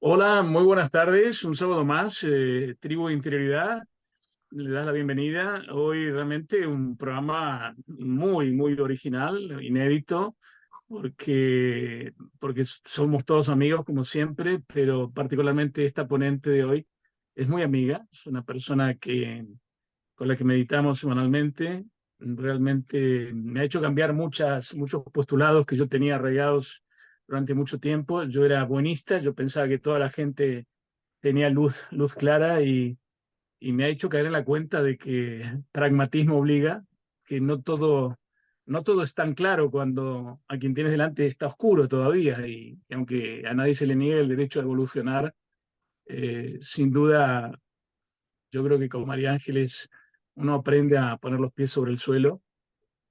Hola, muy buenas tardes. Un sábado más, Tribu de Interioridad. Le das la bienvenida. Hoy realmente un programa muy original, inédito, porque somos todos amigos como siempre, pero particularmente esta ponente de hoy es muy amiga. Es una persona con la que meditamos semanalmente. Realmente me ha hecho cambiar muchos postulados que yo tenía arraigados durante mucho tiempo. Yo era buenista, yo pensaba que toda la gente tenía luz clara y me ha hecho caer en la cuenta de que pragmatismo obliga, que no todo es tan claro cuando a quien tienes delante está oscuro todavía y aunque a nadie se le niegue el derecho a evolucionar, sin duda yo creo que con María Ángeles uno aprende a poner los pies sobre el suelo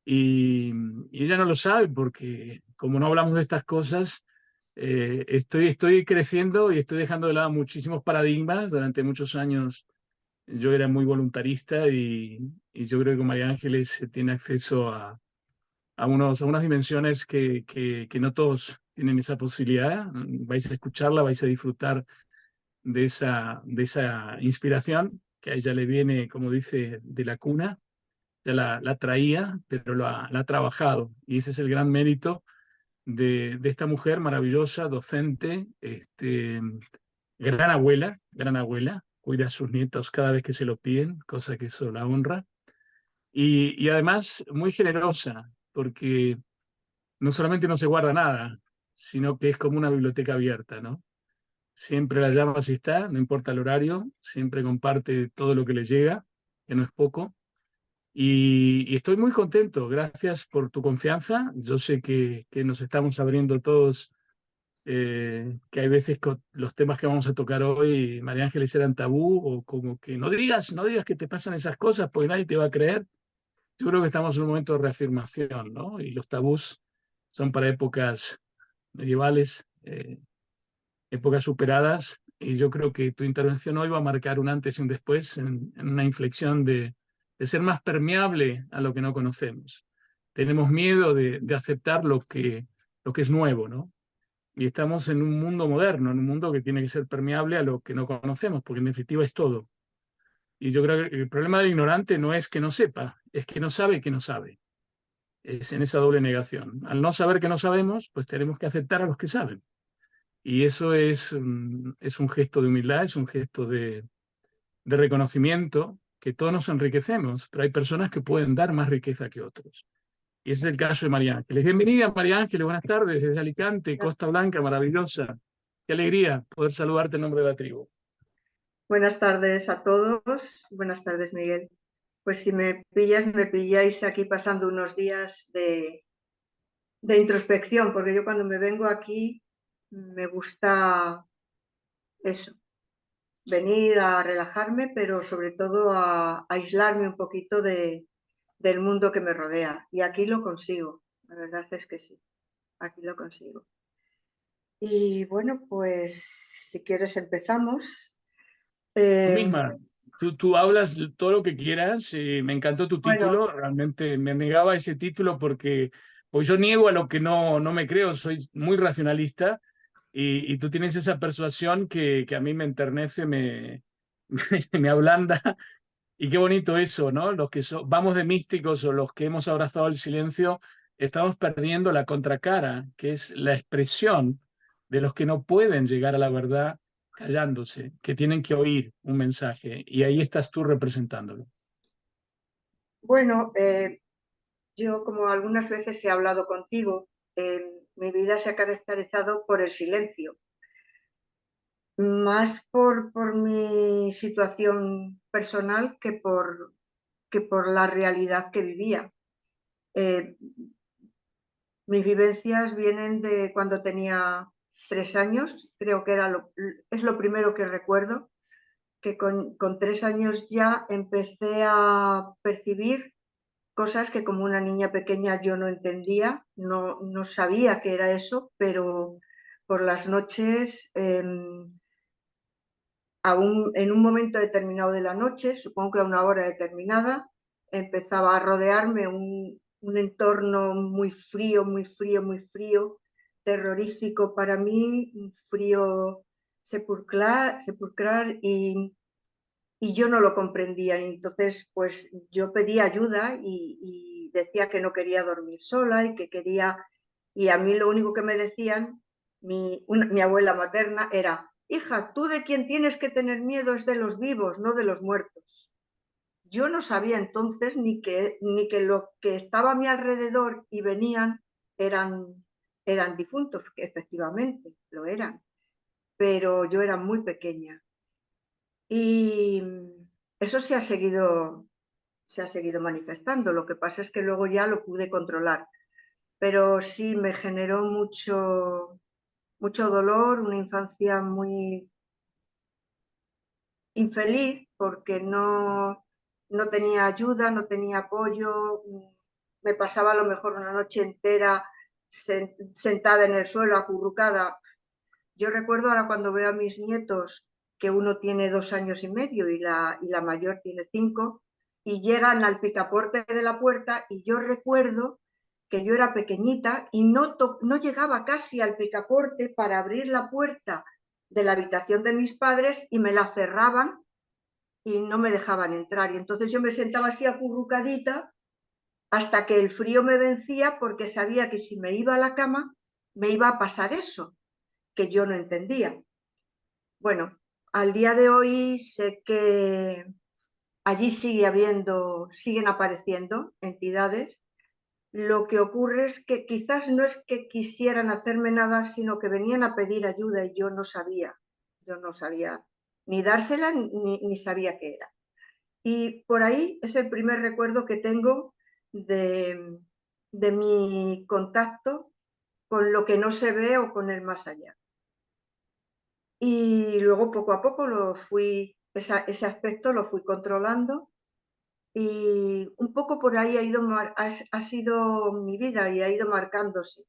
y ella no lo sabe porque como no hablamos de estas cosas, estoy creciendo y estoy dejando de lado muchísimos paradigmas. Durante muchos años yo era muy voluntarista y yo creo que con María Ángeles tiene acceso a unas dimensiones que no todos tienen esa posibilidad. Vais a escucharla, vais a disfrutar de esa inspiración que a ella le viene, como dice, de la cuna. Ya la traía, pero la ha trabajado. Y ese es el gran mérito de esta mujer maravillosa, docente, gran abuela, cuida a sus nietos cada vez que se lo piden, cosa que eso la honra. Y además muy generosa, porque no solamente no se guarda nada, sino que es como una biblioteca abierta, ¿no? Siempre la llama si está, no importa el horario, siempre comparte todo lo que le llega, que no es poco. Y estoy muy contento, gracias por tu confianza. Yo sé que nos estamos abriendo todos, que hay veces con los temas que vamos a tocar hoy, María Ángeles, eran tabú o como que no digas que te pasan esas cosas porque nadie te va a creer. Yo creo que estamos en un momento de reafirmación, ¿no? Y los tabús son para épocas medievales, épocas superadas, y yo creo que tu intervención hoy va a marcar un antes y un después en una inflexión de ser más permeable a lo que no conocemos. Tenemos miedo de aceptar lo que es nuevo, ¿no? Y estamos en un mundo moderno, en un mundo que tiene que ser permeable a lo que no conocemos, porque en definitiva es todo. Y yo creo que el problema del ignorante no es que no sepa, es que no sabe que no sabe. Es en esa doble negación. Al no saber que no sabemos, pues tenemos que aceptar a los que saben. Y eso es un gesto de humildad, es un gesto de reconocimiento, que todos nos enriquecemos, pero hay personas que pueden dar más riqueza que otros. Y ese es el caso de María Ángeles. Bienvenida, María Ángeles, buenas tardes desde Alicante, Costa Blanca, maravillosa. Qué alegría poder saludarte en nombre de la tribu. Buenas tardes a todos. Buenas tardes, Miguel. Pues si me pilláis aquí pasando unos días de introspección, porque yo cuando me vengo aquí me gusta eso, venir a relajarme, pero sobre todo a aislarme un poquito del mundo que me rodea. Y aquí lo consigo, la verdad es que sí, aquí lo consigo. Y bueno, pues si quieres empezamos. Tú Eh, misma, tú hablas todo lo que quieras, me encantó tu bueno, título, realmente me negaba ese título porque pues yo niego a lo que no me creo, soy muy racionalista y tú tienes esa persuasión que a mí me enternece, me ablanda y qué bonito eso, ¿no? Los que vamos de místicos o los que hemos abrazado el silencio, estamos perdiendo la contracara, que es la expresión de los que no pueden llegar a la verdad callándose, que tienen que oír un mensaje, y ahí estás tú representándolo. bueno, yo, como algunas veces he hablado contigo, mi vida se ha caracterizado por el silencio, más por mi situación personal que por la realidad que vivía. Eh, Mis vivencias vienen de cuando tenía 3 años, creo que es lo primero que recuerdo, que con 3 años ya empecé a percibir cosas que como una niña pequeña yo no entendía, no sabía qué era eso, pero por las noches, en un momento determinado de la noche, supongo que a una hora determinada, empezaba a rodearme un entorno muy frío, muy frío, muy frío, terrorífico para mí, un frío sepulcral y yo no lo comprendía. Y entonces, pues yo pedía ayuda y decía que no quería dormir sola y que quería... Y a mí lo único que me decían, mi abuela materna, era: hija, tú de quien tienes que tener miedo es de los vivos, no de los muertos. Yo no sabía entonces ni que lo que estaba a mi alrededor y venían eran difuntos, que efectivamente lo eran, pero yo era muy pequeña. Y eso se ha seguido manifestando. Lo que pasa es que luego ya lo pude controlar, pero sí me generó mucho dolor, una infancia muy infeliz porque no tenía ayuda, no tenía apoyo. Me pasaba a lo mejor una noche entera sentada en el suelo, acurrucada. Yo recuerdo ahora cuando veo a mis nietos, que uno tiene 2 años y medio y la mayor tiene 5, y llegan al picaporte de la puerta, y yo recuerdo que yo era pequeñita y no llegaba casi al picaporte para abrir la puerta de la habitación de mis padres y me la cerraban y no me dejaban entrar. Y entonces yo me sentaba así acurrucadita hasta que el frío me vencía, porque sabía que si me iba a la cama me iba a pasar eso, que yo no entendía. Bueno, al día de hoy sé que allí siguen apareciendo entidades. Lo que ocurre es que quizás no es que quisieran hacerme nada, sino que venían a pedir ayuda y yo no sabía ni dársela ni sabía qué era. Y por ahí es el primer recuerdo que tengo de mi contacto con lo que no se ve o con el más allá. Y luego poco a poco ese aspecto lo fui controlando, y un poco por ahí ha sido mi vida y ha ido marcándose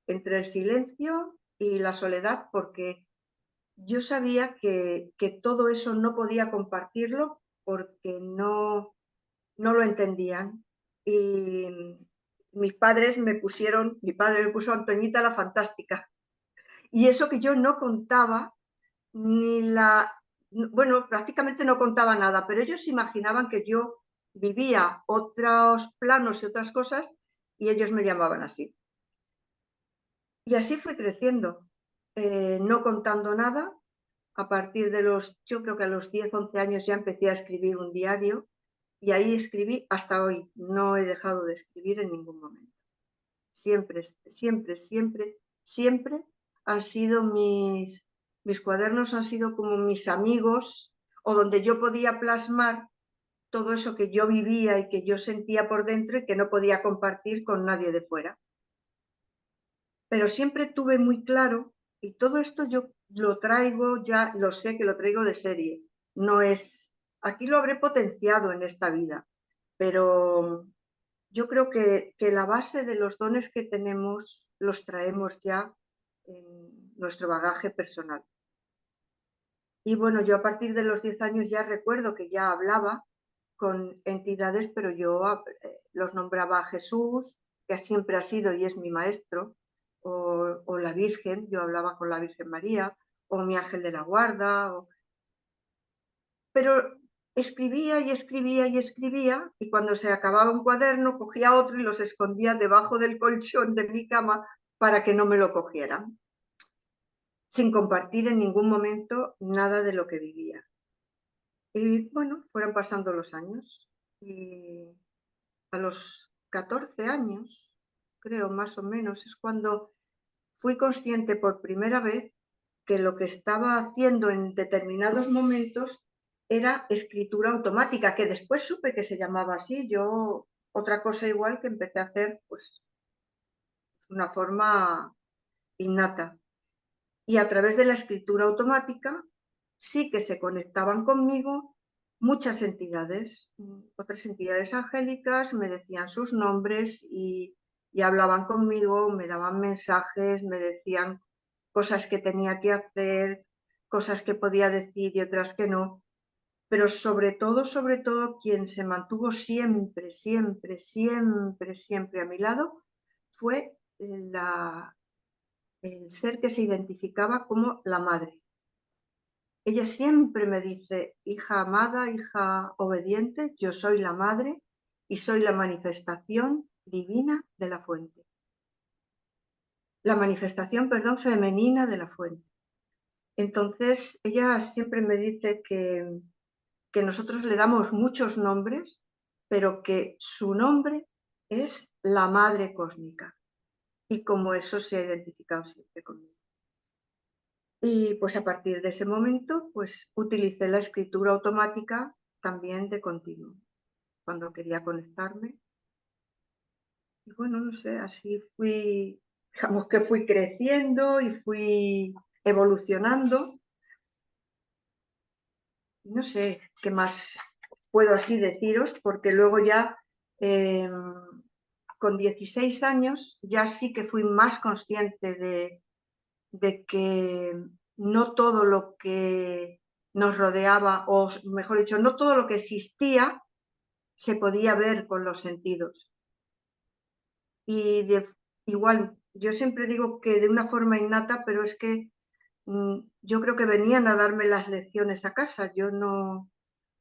entre el silencio y la soledad, porque yo sabía que todo eso no podía compartirlo porque no lo entendían. Y mi padre me puso Antoñita la Fantástica. Y eso que yo no contaba, ni la, bueno, prácticamente no contaba nada, pero ellos imaginaban que yo vivía otros planos y otras cosas y ellos me llamaban así. Y así fui creciendo, no contando nada. Yo creo que a los 10, 11 años ya empecé a escribir un diario y ahí escribí hasta hoy. No he dejado de escribir en ningún momento. Siempre, siempre, siempre, siempre han sido mis cuadernos han sido como mis amigos, o donde yo podía plasmar todo eso que yo vivía y que yo sentía por dentro y que no podía compartir con nadie de fuera. Pero siempre tuve muy claro, y todo esto yo lo traigo, ya lo sé que lo traigo de serie, no es, aquí lo habré potenciado en esta vida, pero yo creo que la base de los dones que tenemos los traemos ya en nuestro bagaje personal. Y bueno, yo a partir de los 10 años ya recuerdo que ya hablaba con entidades, pero yo los nombraba a Jesús, que siempre ha sido y es mi maestro, o la Virgen, yo hablaba con la Virgen María, o mi ángel de la guarda, pero escribía y escribía y escribía, y cuando se acababa un cuaderno cogía otro y los escondía debajo del colchón de mi cama para que no me lo cogieran, sin compartir en ningún momento nada de lo que vivía. Y bueno, fueron pasando los años y a los 14 años, creo más o menos, es cuando fui consciente por primera vez que lo que estaba haciendo en determinados momentos era escritura automática, que después supe que se llamaba así. Yo, otra cosa igual que empecé a hacer, pues, de una forma innata. Y a través de la escritura automática sí que se conectaban conmigo muchas entidades, otras entidades angélicas me decían sus nombres y hablaban conmigo, me daban mensajes, me decían cosas que tenía que hacer, cosas que podía decir y otras que no. Pero sobre todo, quien se mantuvo siempre, siempre, siempre, siempre a mi lado fue el ser que se identificaba como la madre. ella siempre me dice, hija amada, hija obediente, yo soy la madre y soy la manifestación divina de la fuente. La manifestación, perdón, femenina de la fuente. Entonces, ella siempre me dice que nosotros le damos muchos nombres, pero que su nombre es la Madre Cósmica. Y como eso se ha identificado siempre conmigo. Y pues a partir de ese momento, pues utilicé la escritura automática también de continuo, cuando quería conectarme. Y bueno, no sé, así fui, digamos que fui creciendo y fui evolucionando. No sé qué más puedo así deciros, porque luego ya con 16 años ya sí que fui más consciente de que no todo lo que nos rodeaba, o mejor dicho, no todo lo que existía se podía ver con los sentidos. Y igual, yo siempre digo que de una forma innata, pero es que yo creo que venían a darme las lecciones a casa. Yo no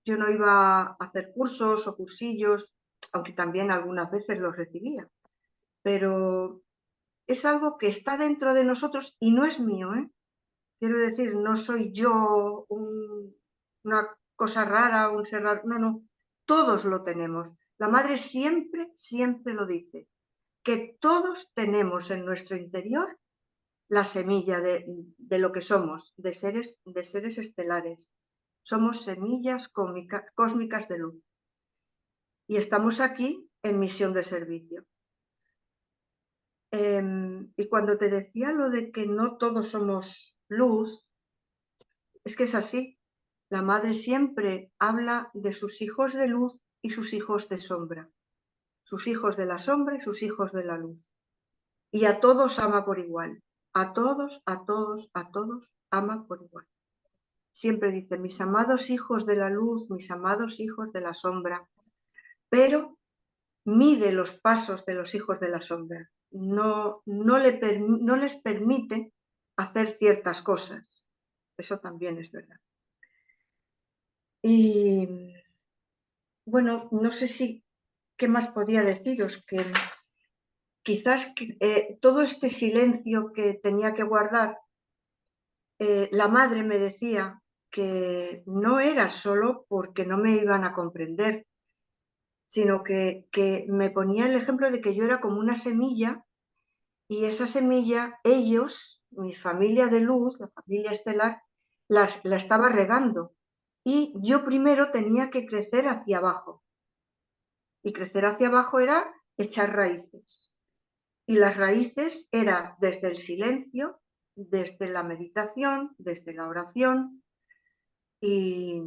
iba a hacer cursos o cursillos, aunque también algunas veces los recibía. Pero es algo que está dentro de nosotros y no es mío, ¿eh? Quiero decir, no soy yo una cosa rara, un ser raro, no, todos lo tenemos. La madre siempre, siempre lo dice, que todos tenemos en nuestro interior la semilla de lo que somos, de seres estelares. Somos semillas cósmicas de luz. Y estamos aquí en misión de servicio. Y cuando te decía lo de que no todos somos luz, es que es así. La madre siempre habla de sus hijos de luz y sus hijos de sombra. Sus hijos de la sombra y sus hijos de la luz. Y a todos ama por igual. A todos, a todos, a todos ama por igual. Siempre dice, mis amados hijos de la luz, mis amados hijos de la sombra. Pero mide los pasos de los hijos de la sombra. No les permite hacer ciertas cosas. Eso también es verdad. Y bueno, no sé si, ¿qué más podía deciros? Que quizás todo este silencio que tenía que guardar, la madre me decía que no era solo porque no me iban a comprender, sino que me ponía el ejemplo de que yo era como una semilla y esa semilla, ellos, mi familia de luz, la familia estelar, la estaba regando. Y yo primero tenía que crecer hacia abajo. Y crecer hacia abajo era echar raíces. Y las raíces era desde el silencio, desde la meditación, desde la oración y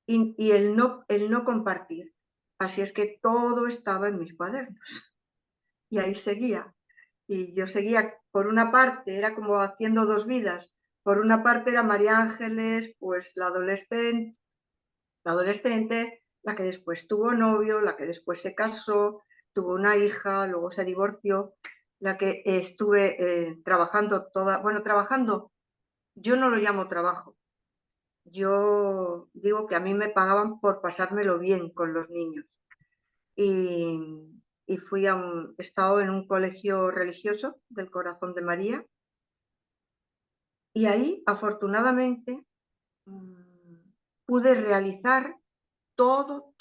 el no compartir. Así es que todo estaba en mis cuadernos. Y ahí seguía. Y yo seguía, por una parte, era como haciendo dos vidas. Por una parte era María Ángeles, pues la adolescente, la que después tuvo novio, la que después se casó, tuvo una hija, luego se divorció, la que estuve trabajando trabajando, yo no lo llamo trabajo. Yo digo que a mí me pagaban por pasármelo bien con los niños. Y fui he estado en un colegio religioso del Corazón de María. Y ahí, afortunadamente, pude realizar todo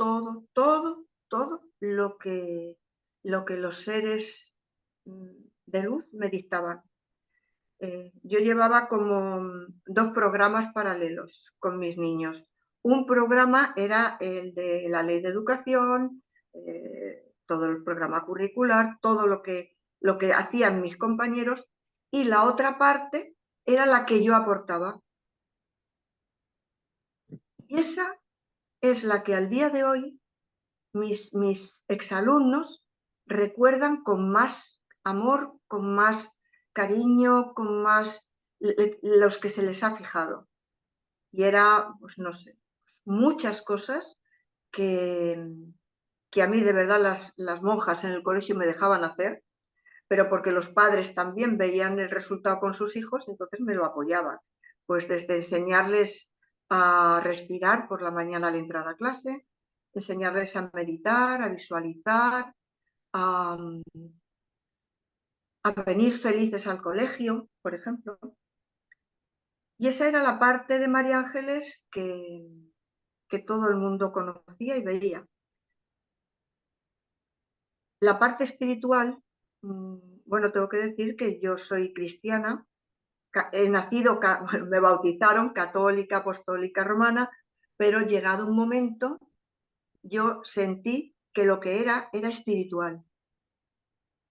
lo que los seres de luz me dictaban. Yo llevaba como dos programas paralelos con mis niños. Un programa era el de la ley de educación, todo el programa curricular, todo lo que hacían mis compañeros, y la otra parte era la que yo aportaba. Y esa es la que al día de hoy mis exalumnos recuerdan con más amor, con más cariño, con más los que se les ha fijado. Y era, pues no sé, muchas cosas que a mí de verdad las monjas en el colegio me dejaban hacer, pero porque los padres también veían el resultado con sus hijos, entonces me lo apoyaban. Pues desde enseñarles a respirar por la mañana al entrar a clase, enseñarles a meditar, a visualizar, a, a venir felices al colegio, por ejemplo. Y esa era la parte de María Ángeles que todo el mundo conocía y veía. La parte espiritual, bueno, tengo que decir que yo soy cristiana, he nacido, me bautizaron católica, apostólica, romana, pero llegado un momento yo sentí que lo que era espiritual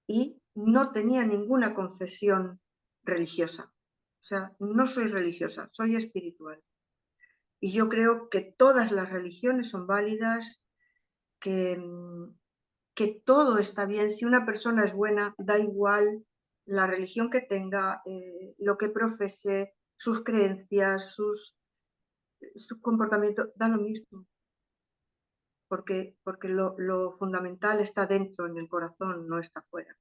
y no tenía ninguna confesión religiosa. O sea, no soy religiosa, soy espiritual. Y yo creo que todas las religiones son válidas, que, que todo está bien. Si una persona es buena, da igual la religión que tenga, lo que profese, sus creencias, su comportamiento, da lo mismo. Porque lo fundamental está dentro, en el corazón, no está fuera.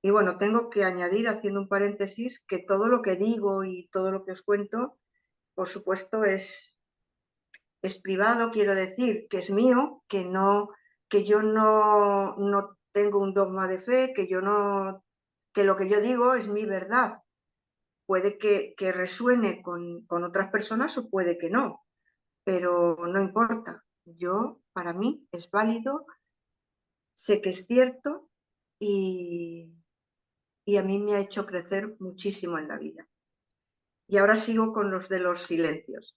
Y bueno, tengo que añadir, haciendo un paréntesis, que todo lo que digo y todo lo que os cuento, por supuesto, es privado, quiero decir, que es mío, que yo no tengo un dogma de fe, que lo que yo digo es mi verdad. Puede que resuene con otras personas o puede que no, pero no importa. Para mí, es válido, sé que es cierto y a mí me ha hecho crecer muchísimo en la vida. Y ahora sigo con los de los silencios.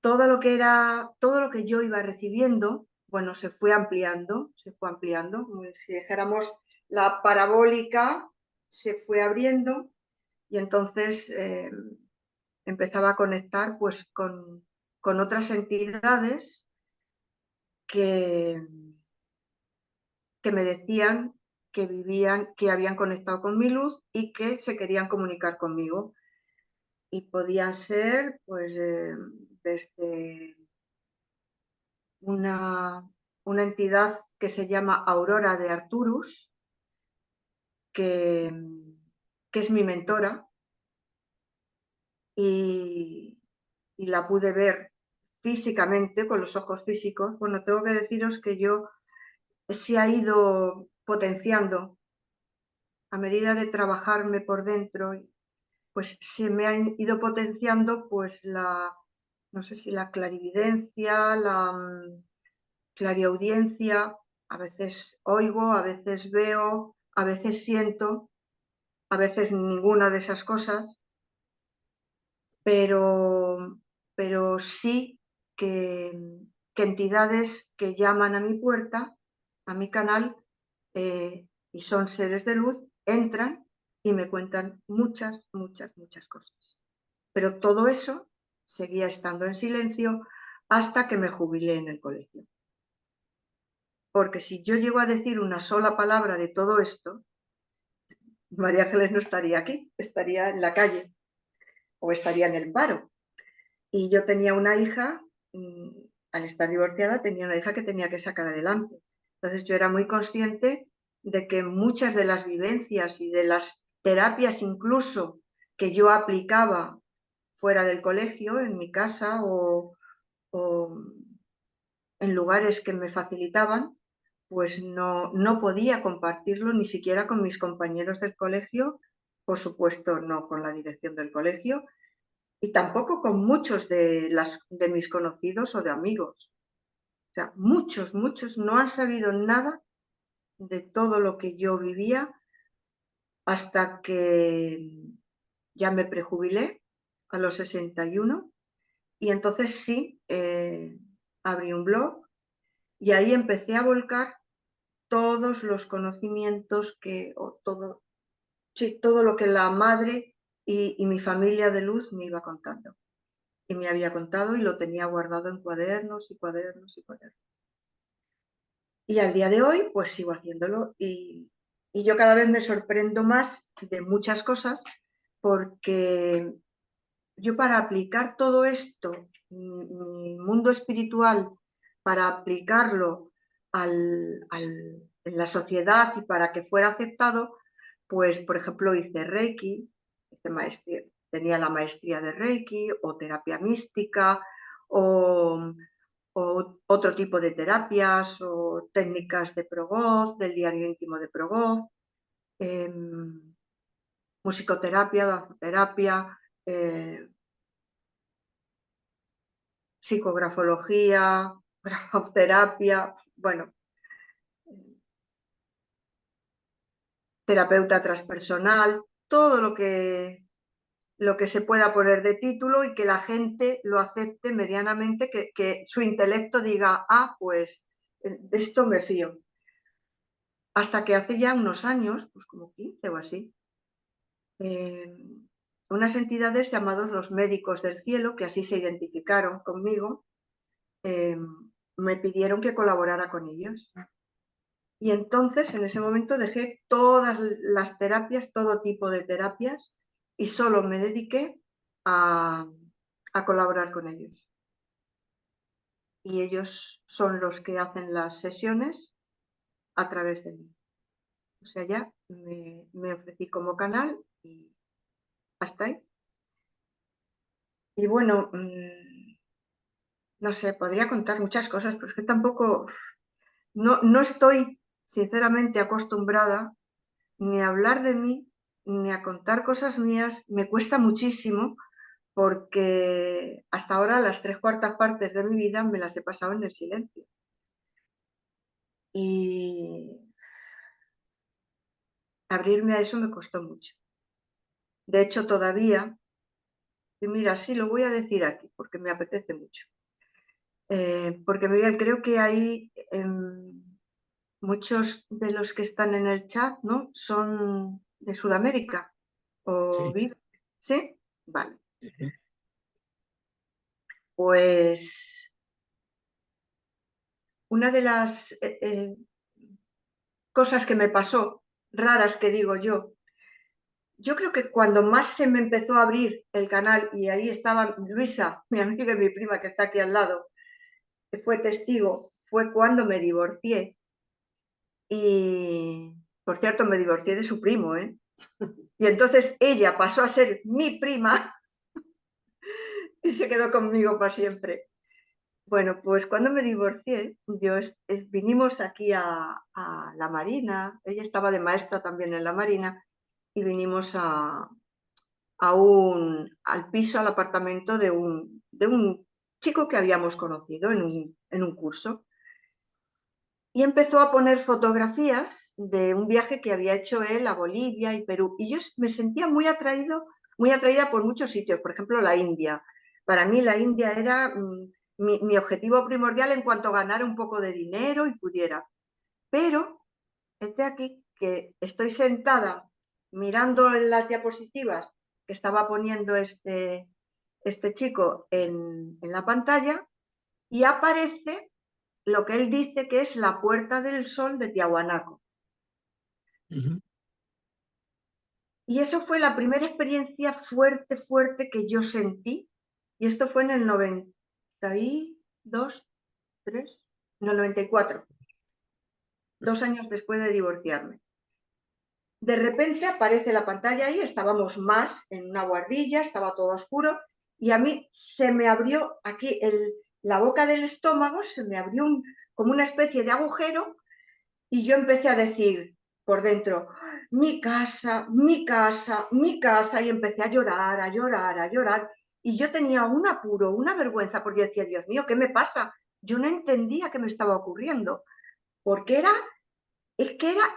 Todo lo que yo iba recibiendo, bueno, se fue ampliando, como si dijéramos, la parabólica se fue abriendo y entonces empezaba a conectar pues con otras entidades que me decían que vivían, que habían conectado con mi luz y que se querían comunicar conmigo. Y podían ser pues desde una entidad que se llama Aurora de Arturus, que, es mi mentora, y la pude ver físicamente, con los ojos físicos. Bueno, tengo que deciros que se ha ido potenciando a medida de trabajarme por dentro, pues se me ha ido potenciando pues no sé si la clarividencia, la clariaudiencia, a veces oigo, a veces veo, a veces siento, a veces ninguna de esas cosas, pero sí que entidades que llaman a mi puerta, a mi canal, y son seres de luz, entran y me cuentan muchas, muchas, muchas cosas. Pero todo eso seguía estando en silencio hasta que me jubilé en el colegio. Porque si yo llego a decir una sola palabra de todo esto, María Ángeles no estaría aquí, estaría en la calle o estaría en el paro. Y yo tenía una hija, al estar divorciada, tenía una hija que tenía que sacar adelante. Entonces yo era muy consciente de que muchas de las vivencias y de las terapias incluso que yo aplicaba fuera del colegio, en mi casa o en lugares que me facilitaban, pues no podía compartirlo ni siquiera con mis compañeros del colegio, por supuesto no con la dirección del colegio, y tampoco con muchos de mis conocidos o de amigos. O sea, muchos no han sabido nada de todo lo que yo vivía hasta que ya me prejubilé a los 61 y entonces sí, abrí un blog y ahí empecé a volcar todos los conocimientos todo lo que la madre y mi familia de luz me iba contando. Y me había contado y lo tenía guardado en cuadernos y cuadernos y cuadernos. Y al día de hoy, pues sigo haciéndolo y yo cada vez me sorprendo más de muchas cosas porque yo para aplicar todo esto, mi mundo espiritual, para aplicarlo al en la sociedad y para que fuera aceptado, pues, por ejemplo, hice Reiki, hice maestría, tenía la maestría de Reiki o terapia mística o, o otro tipo de terapias o técnicas de Progoz, del diario íntimo de Progoz, musicoterapia, danzoterapia, psicografología, grafoterapia, bueno, terapeuta transpersonal, todo lo que se pueda poner de título y que la gente lo acepte medianamente, que su intelecto diga, ah, pues de esto me fío. Hasta que hace ya unos años, pues como 15 o así, unas entidades llamados los médicos del cielo, que así se identificaron conmigo, me pidieron que colaborara con ellos. Y entonces, en ese momento, dejé todas las terapias, todo tipo de terapias, y solo me dediqué a colaborar con ellos. Y ellos son los que hacen las sesiones a través de mí. O sea, ya me ofrecí como canal y hasta ahí. Y bueno, no sé, podría contar muchas cosas, pero es que tampoco, no estoy sinceramente acostumbrada ni a hablar de mí, ni a contar cosas mías. Me cuesta muchísimo porque hasta ahora las 3/4 partes de mi vida me las he pasado en el silencio. Y abrirme a eso me costó mucho. De hecho, todavía, y mira, sí lo voy a decir aquí porque me apetece mucho. Porque Miguel, creo que hay muchos de los que están en el chat, ¿no? Son de Sudamérica o Sí, viven. ¿Sí? Vale. sí, Pues una de las cosas que me pasó, raras que digo yo creo que cuando más se me empezó a abrir el canal, y ahí estaba Luisa, mi amiga y mi prima que está aquí al lado, que fue testigo, fue cuando me divorcié. Y, por cierto, me divorcié de su primo, ¿eh? Y entonces ella pasó a ser mi prima y se quedó conmigo para siempre. Bueno, pues cuando me divorcié, vinimos aquí a la Marina, ella estaba de maestra también en la Marina, y vinimos al piso, al apartamento de un chico que habíamos conocido en un curso. Y empezó a poner fotografías de un viaje que había hecho él a Bolivia y Perú. Y yo me sentía muy atraída por muchos sitios, por ejemplo, la India. Para mí la India era mi objetivo primordial en cuanto a ganar un poco de dinero y pudiera. Pero este aquí que estoy sentada mirando en las diapositivas que estaba poniendo este chico en la pantalla, y aparece lo que él dice que es la Puerta del Sol de Tiahuanaco. ujú, Y eso fue la primera experiencia fuerte, fuerte que yo sentí. Y esto fue en el 92, 3, en el 94, 2 años después de divorciarme. De repente aparece la pantalla ahí, estábamos más en una guardilla, estaba todo oscuro, y a mí se me abrió aquí la boca del estómago, se me abrió como una especie de agujero. Y yo empecé a decir por dentro, mi casa, mi casa, mi casa, y empecé a llorar, a llorar, a llorar. Y yo tenía un apuro, una vergüenza, porque decía, Dios mío, ¿qué me pasa? Yo no entendía qué me estaba ocurriendo, porque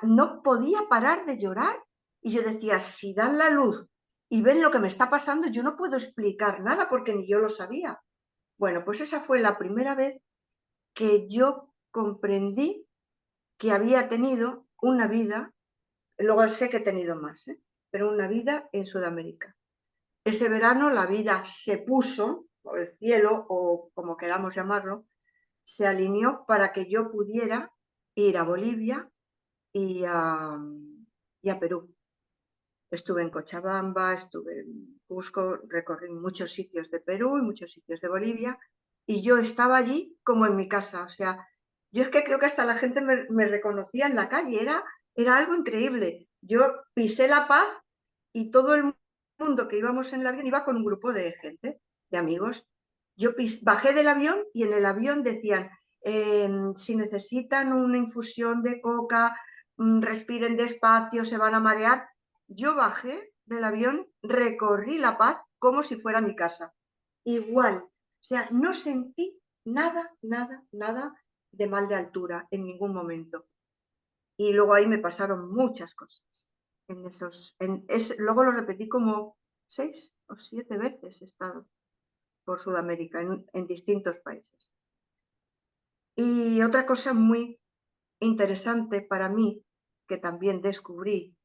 no podía parar de llorar. Y yo decía, si dan la luz y ven lo que me está pasando, yo no puedo explicar nada porque ni yo lo sabía. Bueno, pues esa fue la primera vez que yo comprendí que había tenido una vida, luego sé que he tenido más, pero una vida en Sudamérica. Ese verano la vida se puso, o el cielo, o como queramos llamarlo, se alineó para que yo pudiera ir a Bolivia y a Perú. Estuve en Cochabamba, estuve en Cusco, recorrí muchos sitios de Perú y muchos sitios de Bolivia, y yo estaba allí como en mi casa. O sea, Yo es que creo que hasta la gente me reconocía en la calle, era algo increíble. Yo pisé La Paz y todo el mundo que íbamos en el avión iba con un grupo de gente, de amigos. Yo bajé del avión y en el avión decían, si necesitan una infusión de coca, respiren despacio, se van a marear. Yo bajé del avión, recorrí La Paz como si fuera mi casa. Igual, o sea, no sentí nada, nada, nada de mal de altura en ningún momento. Y luego ahí me pasaron muchas cosas. Luego lo repetí como 6 o 7 veces he estado por Sudamérica, en distintos países. Y otra cosa muy interesante para mí, que también descubrí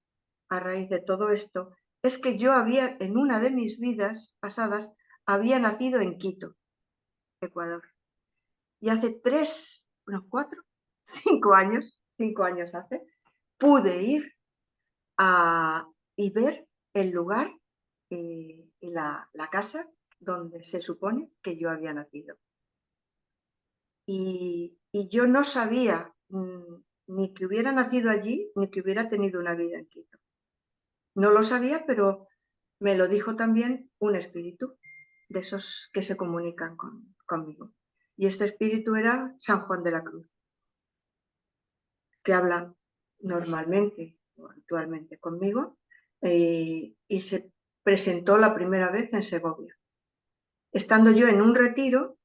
a raíz de todo esto, es que yo en una de mis vidas pasadas, había nacido en Quito, Ecuador. Y hace 4, 5 años hace, pude ir y ver el lugar y la casa donde se supone que yo había nacido. Y yo no sabía ni que hubiera nacido allí, ni que hubiera tenido una vida en Quito. No lo sabía, pero me lo dijo también un espíritu de esos que se comunican conmigo. Y este espíritu era San Juan de la Cruz, que habla normalmente o actualmente conmigo, y se presentó la primera vez en Segovia, estando yo en un retiro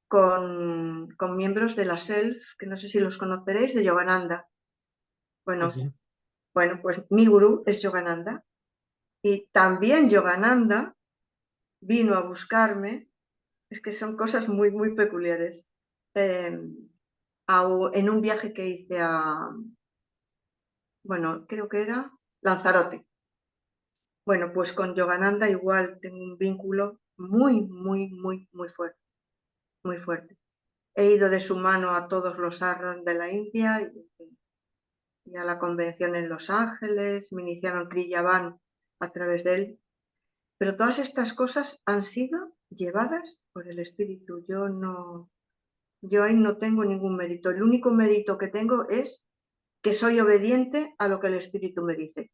con miembros de la SELF, que no sé si los conoceréis, de Yogananda. Sí, Bueno, sí. bueno, pues mi gurú es Yogananda, y también Yogananda vino a buscarme. Es que son cosas muy, muy peculiares. En un viaje que hice bueno, creo que era Lanzarote. Bueno, pues con Yogananda igual tengo un vínculo muy, muy, muy, muy fuerte, muy fuerte. He ido de su mano a todos los ashram de la India y a la convención en Los Ángeles, me iniciaron Kriya Bhan a través de él. Pero todas estas cosas han sido llevadas por el espíritu. Yo ahí no tengo ningún mérito. El único mérito que tengo es que soy obediente a lo que el espíritu me dice.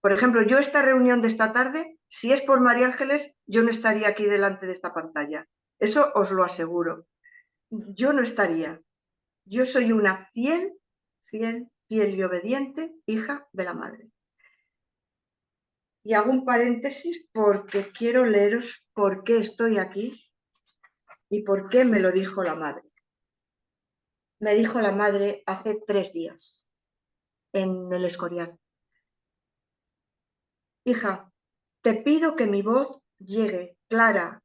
Por ejemplo, yo esta reunión de esta tarde, si es por María Ángeles, yo no estaría aquí delante de esta pantalla. Eso os lo aseguro. Yo no estaría. Yo soy una fiel, fiel, fiel y obediente hija de la madre. Y hago un paréntesis porque quiero leeros por qué estoy aquí y por qué me lo dijo la madre. Me dijo la madre hace 3 días en el Escorial. Hija, te pido que mi voz llegue clara,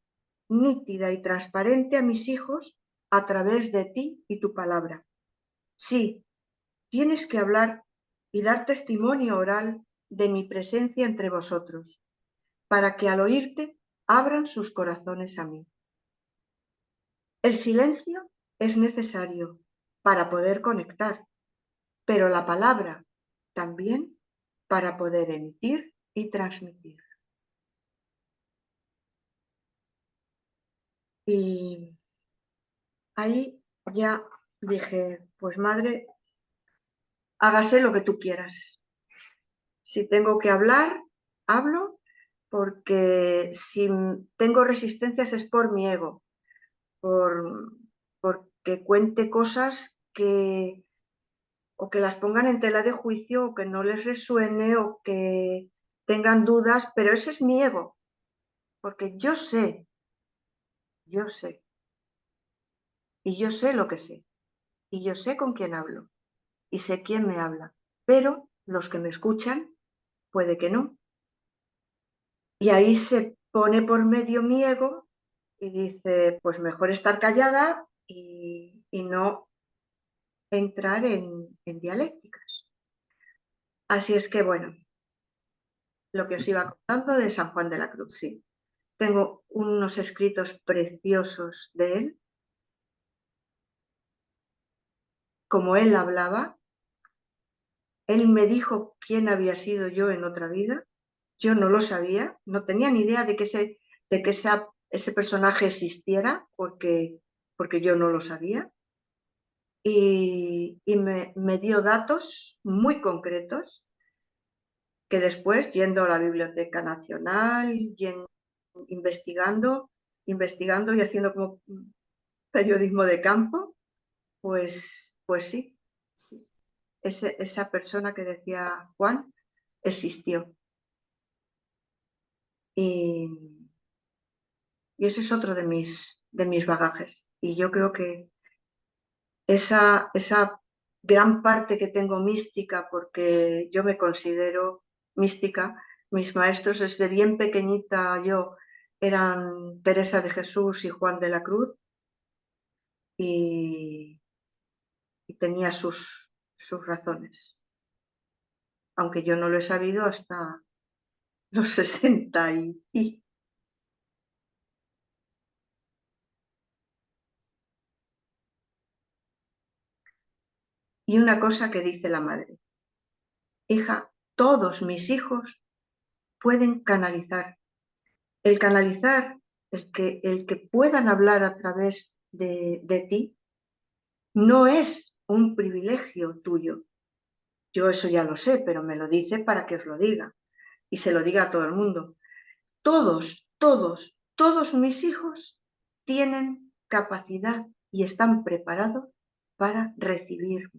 nítida y transparente a mis hijos a través de ti y tu palabra. Sí, tienes que hablar y dar testimonio oral de mi presencia entre vosotros, para que al oírte abran sus corazones a mí. El silencio es necesario para poder conectar, pero la palabra también para poder emitir y transmitir. Y ahí ya dije, pues madre, hágase lo que tú quieras. Si tengo que hablar, hablo, porque si tengo resistencias es por mi ego, porque cuente cosas o que las pongan en tela de juicio, o que no les resuene, o que tengan dudas, pero ese es mi ego, porque yo sé, y yo sé lo que sé, y yo sé con quién hablo, y sé quién me habla, pero los que me escuchan puede que no. Y ahí se pone por medio mi ego y dice, pues mejor estar callada y no entrar en dialécticas. Así es que, bueno, lo que os iba contando de San Juan de la Cruz, sí. Tengo unos escritos preciosos de él, como él hablaba. Él me dijo quién había sido yo en otra vida. Yo no lo sabía, no tenía ni idea de que ese personaje existiera, porque yo no lo sabía. y me dio datos muy concretos que después, yendo a la Biblioteca Nacional, investigando y haciendo como periodismo de campo, pues sí, sí. Esa persona que decía Juan existió. Y ese es otro de mis bagajes. Y yo creo que esa gran parte que tengo mística, porque yo me considero mística, mis maestros desde bien pequeñita yo eran Teresa de Jesús y Juan de la Cruz, y tenía sus razones, aunque yo no lo he sabido hasta los 60 y una cosa que dice la madre: hija, todos mis hijos pueden canalizar. El canalizar, el que puedan hablar a través de ti, no es un privilegio tuyo. Yo eso ya lo sé, pero me lo dice para que os lo diga y se lo diga a todo el mundo. Todos mis hijos tienen capacidad y están preparados para recibir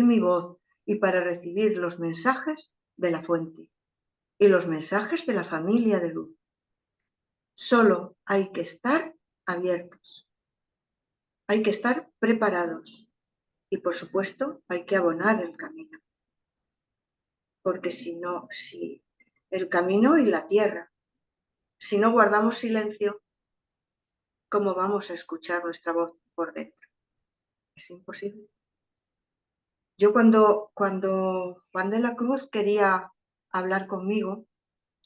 mi voz y para recibir los mensajes de la fuente y los mensajes de la familia de luz. Solo hay que estar abiertos, hay que estar preparados y, por supuesto, hay que abonar el camino. Porque si el camino y la tierra, si no guardamos silencio, ¿cómo vamos a escuchar nuestra voz por dentro? Es imposible. Yo cuando Juan de la Cruz quería hablar conmigo,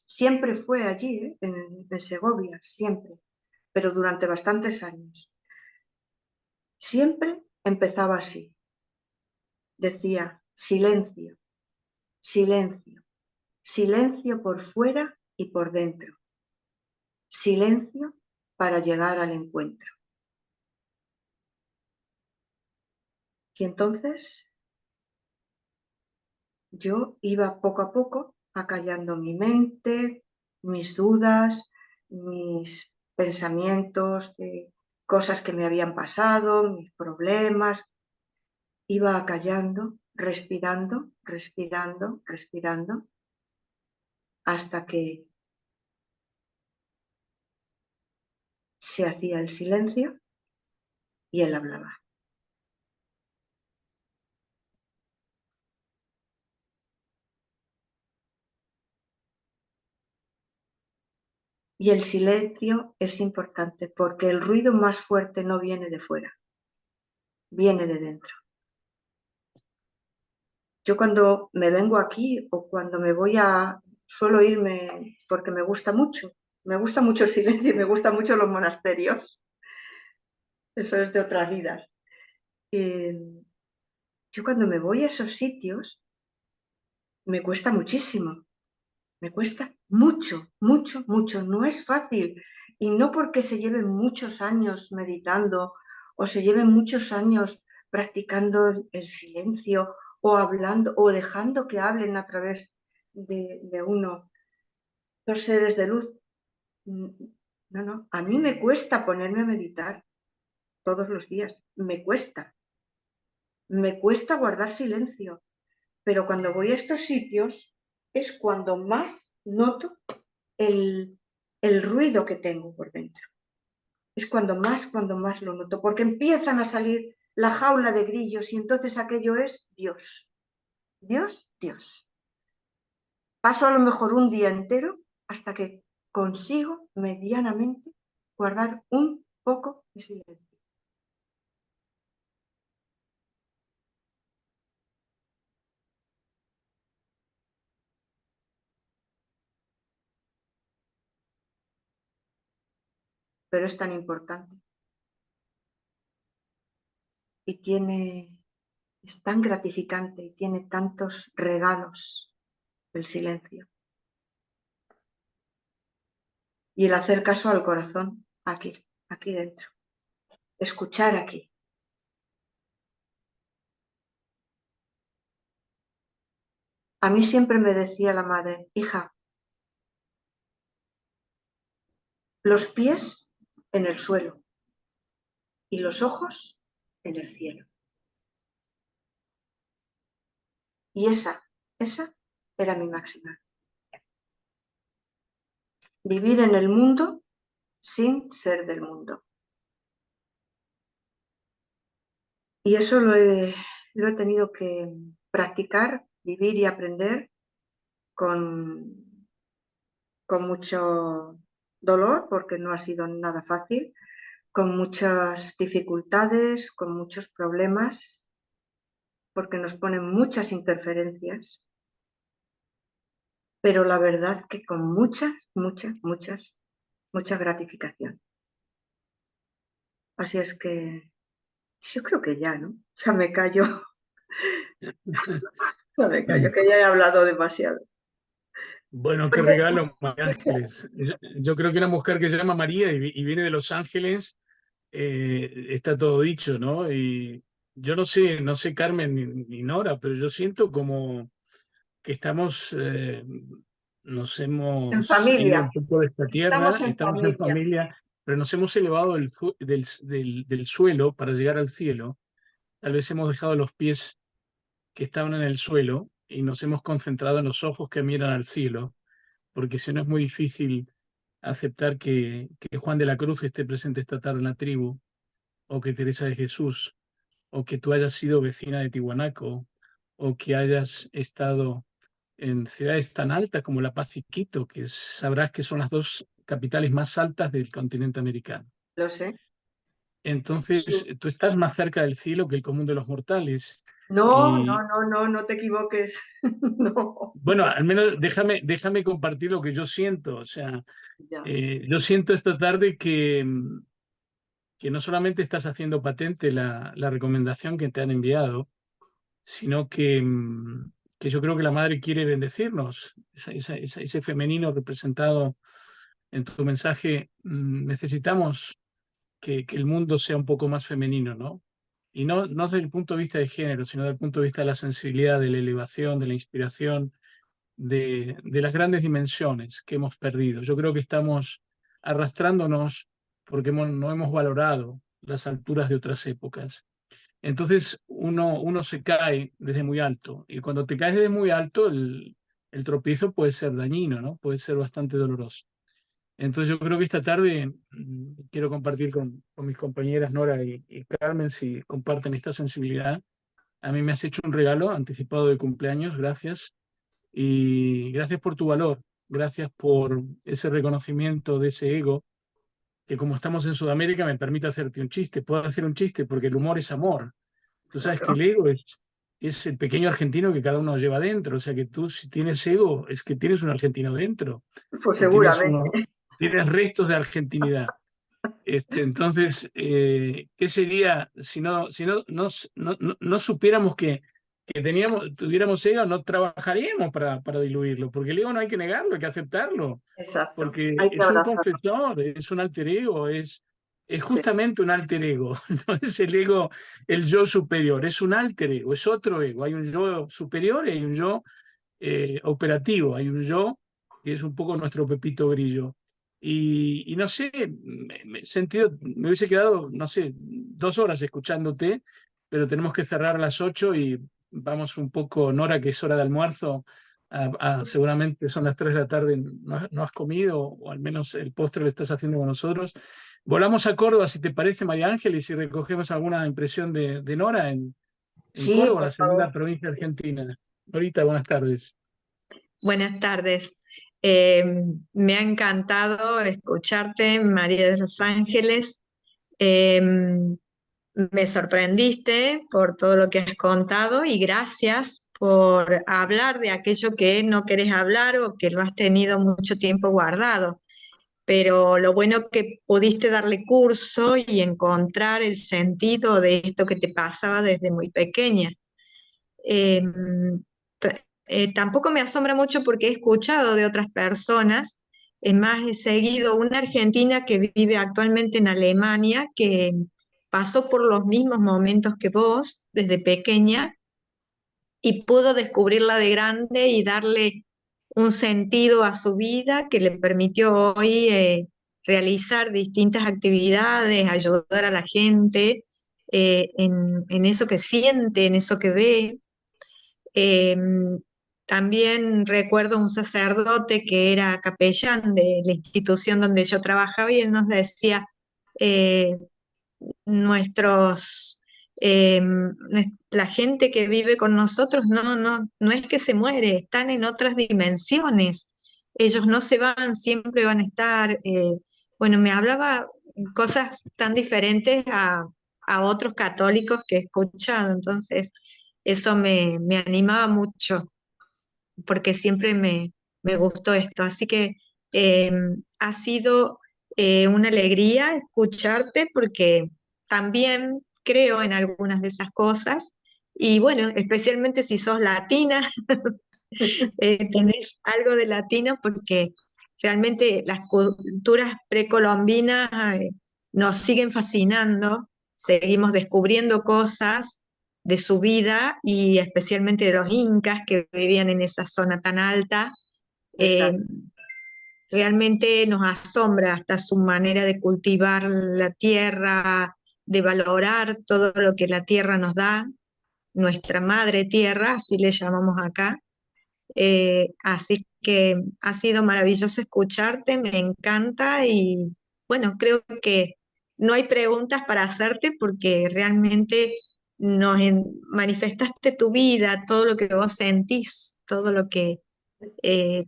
siempre fue allí, en Segovia, siempre, pero durante bastantes años. Siempre empezaba así. Decía: silencio, silencio, silencio por fuera y por dentro. Silencio para llegar al encuentro. Y entonces yo iba poco a poco acallando mi mente, mis dudas, mis pensamientos de cosas que me habían pasado, mis problemas. Iba acallando, respirando, respirando, respirando, hasta que se hacía el silencio y él hablaba. Y el silencio es importante porque el ruido más fuerte no viene de fuera, viene de dentro. Yo cuando me vengo aquí o cuando suelo irme porque me gusta mucho el silencio y me gustan mucho los monasterios. Eso es de otras vidas. Yo cuando me voy a esos sitios me cuesta muchísimo. Me cuesta mucho, mucho, mucho. No es fácil. Y no porque se lleven muchos años meditando o se lleven muchos años practicando el silencio o hablando o dejando que hablen a través de uno los seres de luz. No, no. A mí me cuesta ponerme a meditar todos los días. Me cuesta. Me cuesta guardar silencio. Pero cuando voy a estos sitios es cuando más noto el ruido que tengo por dentro. Es cuando más lo noto, porque empiezan a salir la jaula de grillos y entonces aquello es Dios. Dios, Dios. Paso a lo mejor un día entero hasta que consigo medianamente guardar un poco de silencio. Pero es tan importante y es tan gratificante y tiene tantos regalos el silencio. Y el hacer caso al corazón, aquí dentro. Escuchar aquí. A mí siempre me decía la madre, hija, los pies en el suelo y los ojos en el cielo. Y esa era mi máxima. Vivir en el mundo sin ser del mundo. Y eso lo he tenido que practicar, vivir y aprender con mucho dolor, porque no ha sido nada fácil, con muchas dificultades, con muchos problemas, porque nos ponen muchas interferencias, pero la verdad que con mucha gratificación. Así es que yo creo que ya, ¿no? Ya me callo, ya me callo, que ya he hablado demasiado. Bueno, qué Oye, regalo, María Ángeles. Yo creo que una mujer que se llama María y viene de Los Ángeles, está todo dicho, ¿no? Y yo no sé Carmen ni Nora, pero yo siento como que nos en hemos ido un familia, poco de esta tierra, estamos en estamos en familia. familia, pero nos hemos elevado del suelo para llegar al cielo. Tal vez hemos dejado los pies que estaban en el suelo y nos hemos concentrado en los ojos que miran al cielo, porque si no es muy difícil aceptar que Juan de la Cruz esté presente esta tarde en la tribu, o que Teresa de Jesús, o que tú hayas sido vecina de Tiwanaco, o que hayas estado en ciudades tan altas como La Paz y Quito, que sabrás que son las dos capitales más altas del continente americano. Lo sé. Entonces, Sí. tú estás más cerca del cielo que el común de los mortales. No, no, Y no, no, no te equivoques. No, bueno, al menos déjame compartir lo que yo siento. O sea, ya, yo siento esta tarde que no solamente estás haciendo patente la recomendación que te han enviado, sino que yo creo que la madre quiere bendecirnos. Ese femenino representado en tu mensaje, necesitamos que el mundo sea un poco más femenino, ¿no? Y no desde el punto de vista de género, sino desde el punto de vista de la sensibilidad, de la elevación, de la inspiración, de las grandes dimensiones que hemos perdido. Yo creo que estamos arrastrándonos porque no hemos valorado las alturas de otras épocas. Entonces uno se cae desde muy alto y cuando te caes desde muy alto el tropiezo puede ser dañino, ¿no? Puede ser bastante doloroso. Entonces yo creo que esta tarde quiero compartir con mis compañeras Nora y Carmen si comparten esta sensibilidad. A mí me has hecho un regalo anticipado de cumpleaños, gracias. Y gracias por tu valor, gracias por ese reconocimiento de ese ego que como estamos en Sudamérica me permite hacerte un chiste. Puedo hacer un chiste porque el humor es amor. Tú sabes que claro. el ego es el pequeño argentino que cada uno lleva dentro. O sea que tú si tienes ego es que tienes un argentino dentro Pues o tienes, seguramente. tienes restos de argentinidad. Entonces, ¿qué sería si no supiéramos que tuviéramos ego, no trabajaríamos para diluirlo? Porque el ego no hay que negarlo, hay que aceptarlo, Exacto. porque Hay que es un abrazarlo. confesor, es un alter ego, es Sí, justamente un alter ego, no es el ego, el yo superior, es un alter ego, es otro ego. Hay un yo superior y hay un yo operativo, hay un yo que es un poco nuestro Pepito Grillo. Y no sé, me hubiese quedado, no sé, 2 horas escuchándote, pero tenemos que cerrar a las 8 y vamos un poco, Nora, que es hora de almuerzo, seguramente son las 3 de la tarde, no has comido, o al menos el postre lo estás haciendo con nosotros. Volamos a Córdoba, si te parece, María Ángeles, y recogemos alguna impresión de Nora en sí, Córdoba, por la segunda favor. provincia Sí. argentina. Norita, buenas tardes. Buenas tardes. Me ha encantado escucharte, María de los Ángeles. Eh, Me sorprendiste por todo lo que has contado y gracias por hablar de aquello que no querés hablar o que lo has tenido mucho tiempo guardado. Pero lo bueno que pudiste darle curso y encontrar el sentido de esto que te pasaba desde muy pequeña. Eh, Tampoco me asombra mucho porque he escuchado de otras personas, es más, he seguido una argentina que vive actualmente en Alemania, que pasó por los mismos momentos que vos desde pequeña y pudo descubrirla de grande y darle un sentido a su vida que le permitió hoy realizar distintas actividades, ayudar a la gente en eso que siente, en eso que ve. Eh, También recuerdo un sacerdote que era capellán de la institución donde yo trabajaba y él nos decía, eh, nuestros, la gente que vive con nosotros no es que se muere, están en otras dimensiones. Ellos no se van, siempre van a estar. Bueno, me hablaba cosas tan diferentes a otros católicos que he escuchado, entonces eso me animaba mucho porque siempre me gustó esto. Así que eh, ha sido una alegría escucharte porque también creo en algunas de esas cosas. Y bueno, especialmente si sos latina, tenés algo de latino porque realmente las culturas precolombinas nos siguen fascinando, seguimos descubriendo cosas de su vida y especialmente de los incas que vivían en esa zona tan alta. Eh, Exacto. Realmente nos asombra hasta su manera de cultivar la tierra, de valorar todo lo que la tierra nos da, nuestra madre tierra, así le llamamos acá. Así que ha sido maravilloso escucharte, me encanta y bueno, creo que no hay preguntas para hacerte porque realmente manifestaste tu vida, todo lo que vos sentís, todo lo que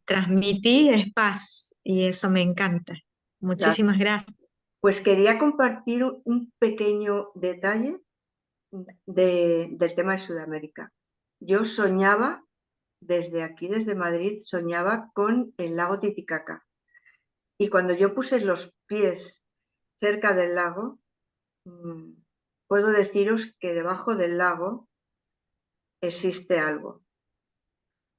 transmití es paz y eso me encanta. Gracias. Muchísimas gracias. Pues quería compartir un pequeño detalle del tema de Sudamérica. Yo soñaba, desde aquí, desde Madrid, soñaba con el lago Titicaca. Y cuando yo puse los pies cerca del lago, puedo deciros que debajo del lago existe algo,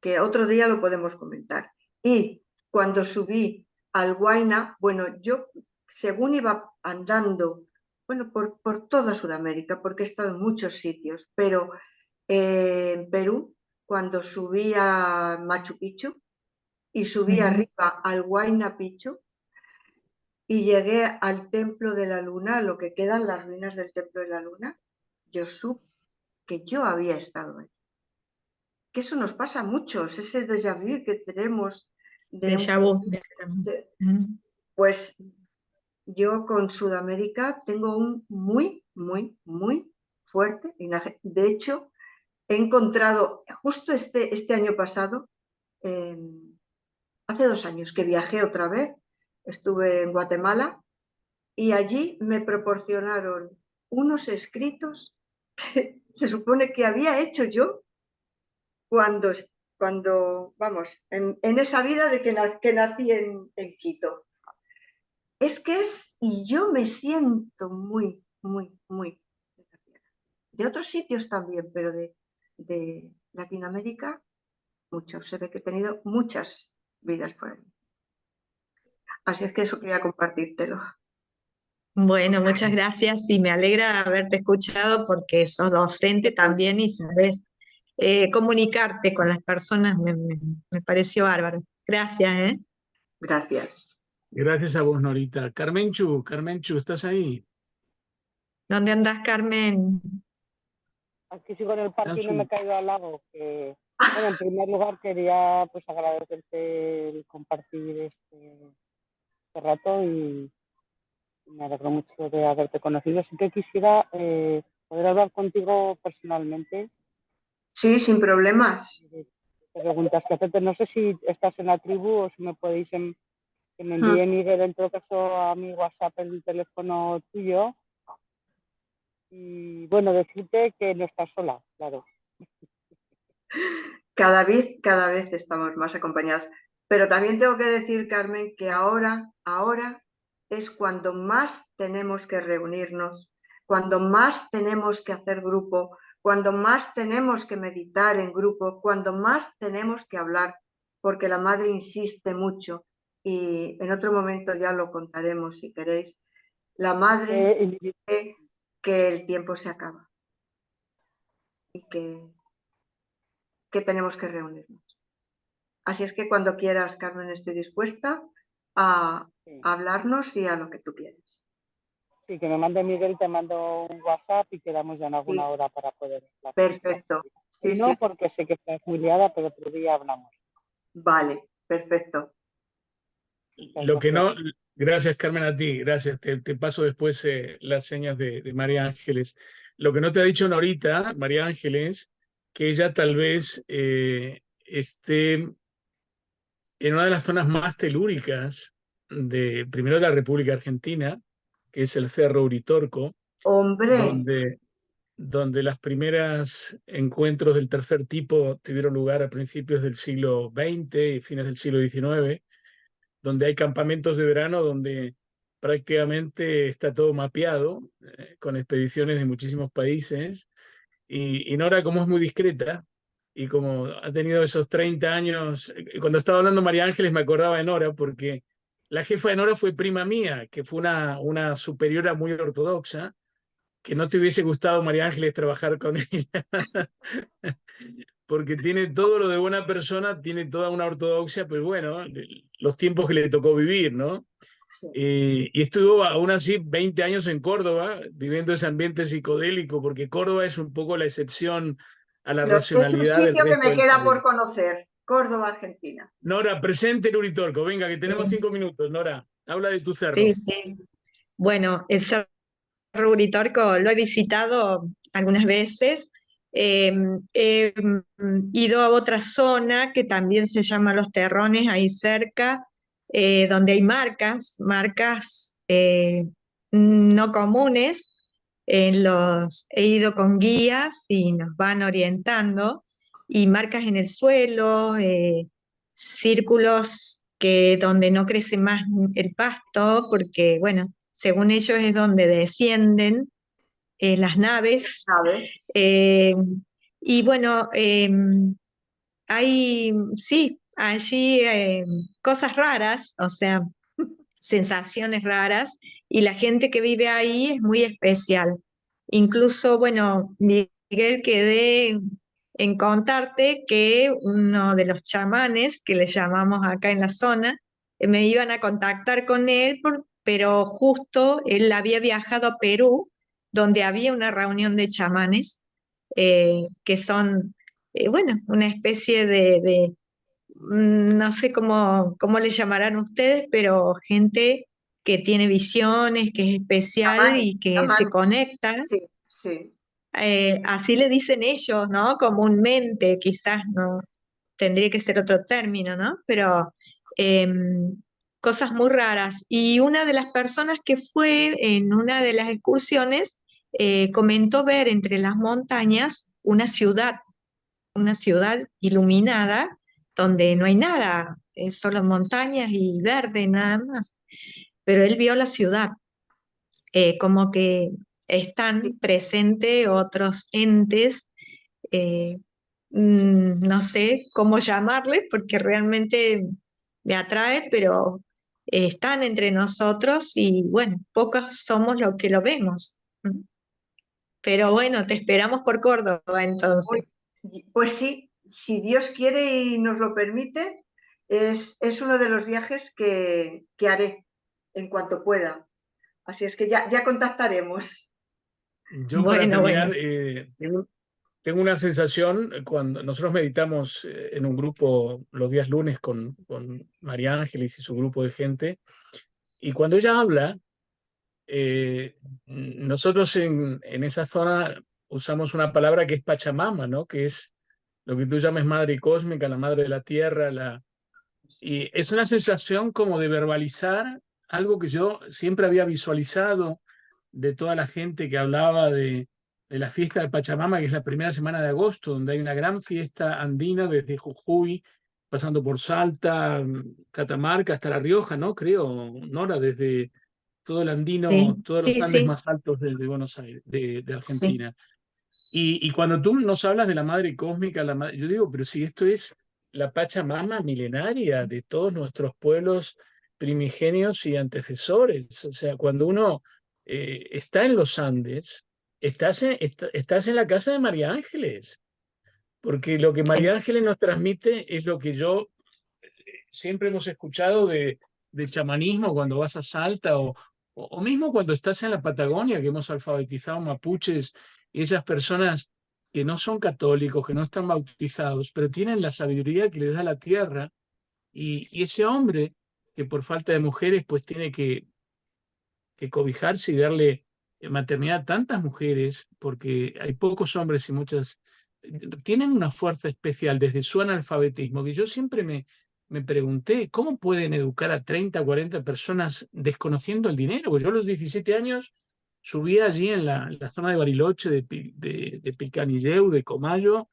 que otro día lo podemos comentar. Y cuando subí al Huayna, bueno, yo según iba andando, bueno, por toda Sudamérica, porque he estado en muchos sitios, pero en Perú, cuando subí a Machu Picchu y subí arriba al Huayna Picchu y llegué al Templo de la Luna, lo que quedan las ruinas del Templo de la Luna, yo supe que yo había estado ahí. Que eso nos pasa a muchos, ese déjà vu que tenemos de un... Déjà vu. Pues yo con Sudamérica tengo un muy fuerte linaje. De hecho, he encontrado justo este año pasado, eh, hace 2 años que viajé otra vez, estuve en Guatemala y allí me proporcionaron unos escritos que se supone que había hecho yo cuando, vamos, en esa vida de que nací en Quito. Es que y yo me siento muy de otros sitios también, pero de Latinoamérica, mucho. Se ve que he tenido muchas vidas por ahí. Así es que eso quería compartírtelo. Bueno, muchas gracias y me alegra haberte escuchado porque sos docente también y sabes comunicarte con las personas, me pareció bárbaro. Gracias, ¿eh? Gracias. Gracias a vos, Norita. Carmenchu, ¿estás ahí? ¿Dónde andás, Carmen? Aquí sigo en el parque y no me he caído al lago. Bueno, en primer lugar quería pues agradecerte el compartir este rato y me alegro mucho de haberte conocido. Sí que quisiera poder hablar contigo personalmente. Sí, sin problemas. Preguntas que hacerte. No sé si estás en la tribu o si me podéis que me envíe Miguel, en todo caso, a mi WhatsApp el teléfono tuyo. Y bueno, decirte que no estás sola, claro. Cada vez estamos más acompañados. Pero también tengo que decir, Carmen, que ahora es cuando más tenemos que reunirnos, cuando más tenemos que hacer grupo, cuando más tenemos que meditar en grupo, cuando más tenemos que hablar, porque la madre insiste mucho y en otro momento ya lo contaremos si queréis. La madre cree que el tiempo se acaba y que que tenemos que reunirnos. Así es que cuando quieras, Carmen, estoy dispuesta a hablarnos y a lo que tú quieras. Sí, que me mande Miguel, te mando un WhatsApp y quedamos ya en alguna Sí. hora para poder hablar. Perfecto. Sí, No, sí. porque sé que estás muy liada, pero otro día hablamos. Vale, perfecto. Lo que no, gracias Carmen a ti, gracias, te paso después las señas de María Ángeles. Lo que no te ha dicho Norita, María Ángeles, que ella tal vez esté en una de las zonas más telúricas primero de la República Argentina, que es el Cerro Uritorco, Hombre, donde las primeras encuentros del tercer tipo tuvieron lugar a principios del siglo XX y fines del siglo XIX, donde hay campamentos de verano donde prácticamente está todo mapeado, con expediciones de muchísimos países. Y Nora, como es muy discreta y como ha tenido esos 30 años, cuando estaba hablando María Ángeles me acordaba de Nora porque la jefa de Nora fue prima mía, que fue una superiora muy ortodoxa, que no te hubiese gustado, María Ángeles, trabajar con ella, porque tiene todo lo de buena persona, tiene toda una ortodoxia, pero bueno, los tiempos que le tocó vivir, ¿no? sí. Y estuvo aún así 20 años en Córdoba, viviendo ese ambiente psicodélico, porque Córdoba es un poco la excepción a la Pero es un racionalidad del sitio que resto me del queda por país. Córdova, Argentina. Nora, presente en Uritorco, venga, que tenemos Sí, 5 minutos, Nora, habla de tu sí, cerro. sí. Bueno, el Cerro Uritorco lo he visitado algunas veces. He ido a otra zona que también se llama Los Terrones, ahí cerca, donde hay marcas no comunes. He ido con guías y nos van orientando, y marcas en el suelo, círculos donde no crece más el pasto, porque, bueno, según ellos es donde descienden las naves. ¿Sabes? eh, y bueno, hay, sí, allí cosas raras, o sea, sensaciones raras, y la gente que vive ahí es muy especial. Incluso, bueno, Miguel, quedé en contarte que uno de los chamanes, que le llamamos acá en la zona, me iban a contactar con él, pero justo él había viajado a Perú, donde había una reunión de chamanes, que son, bueno, una especie no sé cómo le llamarán ustedes, pero gente que tiene visiones, que es especial Chamanes, y que se chamanes. conecta. Sí, sí. Así le dicen ellos, ¿no? Comúnmente, quizás no tendría que ser otro término, ¿no? Pero cosas muy raras. Y una de las personas que fue en una de las excursiones comentó ver entre las montañas una ciudad iluminada donde no hay nada, es solo montañas y verde nada más. Pero él vio la ciudad, como que Sí. están presentes otros entes, eh, no sé cómo llamarles, porque realmente me atrae, pero están entre nosotros y bueno, pocos somos los que lo vemos. Pero bueno, te esperamos por Córdoba entonces. Pues sí, si Dios quiere y nos lo permite, es uno de los viajes que haré en cuanto pueda. Así es que ya contactaremos. Yo para Bueno, terminar, bueno. tengo una sensación cuando nosotros meditamos en un grupo los días lunes con María Ángeles y su grupo de gente, y cuando ella habla, nosotros en esa zona usamos una palabra que es Pachamama, ¿no? Que es lo que tú llamas madre cósmica, la madre de la tierra, y es una sensación como de verbalizar algo que yo siempre había visualizado de toda la gente que hablaba de la fiesta de Pachamama, que es la primera semana de agosto, donde hay una gran fiesta andina desde Jujuy, pasando por Salta, Catamarca, hasta La Rioja, ¿no? Creo, Nora, desde todo el andino, Sí, todos los sí, Andes sí, más altos de Buenos Aires, de sí. Argentina. Y cuando tú nos hablas de la madre cósmica, yo digo, pero si esto es la Pachamama milenaria de todos nuestros pueblos primigenios y antecesores. O sea, cuando uno está en los Andes, estás en la casa de María Ángeles. porque lo que Sí. María Ángeles nos transmite es lo que yo siempre hemos escuchado de chamanismo cuando vas a Salta o mismo cuando estás en la Patagonia, que hemos alfabetizado mapuches y esas personas que no son católicos, que no están bautizados, pero tienen la sabiduría que les da la tierra. Y ese hombre que por falta de mujeres pues tiene que cobijarse y darle maternidad a tantas mujeres, porque hay pocos hombres y muchas, tienen una fuerza especial desde su analfabetismo, que yo siempre me pregunté, ¿cómo pueden educar a 30, 40 personas desconociendo el dinero? Porque yo a los 17 años subía allí en la zona de Bariloche, de Pilcanilleu, de Comayo,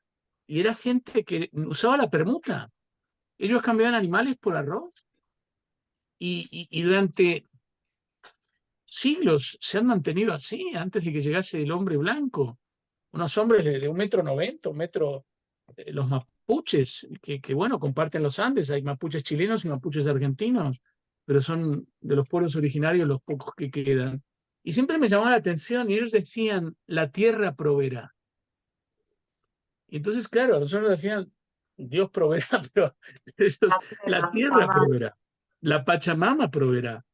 y era gente que usaba la permuta. Ellos cambiaban animales por arroz y durante siglos se han mantenido así antes de que llegase el hombre blanco. Unos hombres de 1,90 m, 1 metro, los mapuches, que bueno, comparten los Andes. Hay mapuches chilenos y mapuches argentinos, pero son de los pueblos originarios los pocos que quedan. Y siempre me llamaba la atención y ellos decían, la tierra proveerá. Y entonces, claro, nosotros decían, Dios proveerá, pero ellos, la tierra proveerá, la Pachamama proveerá.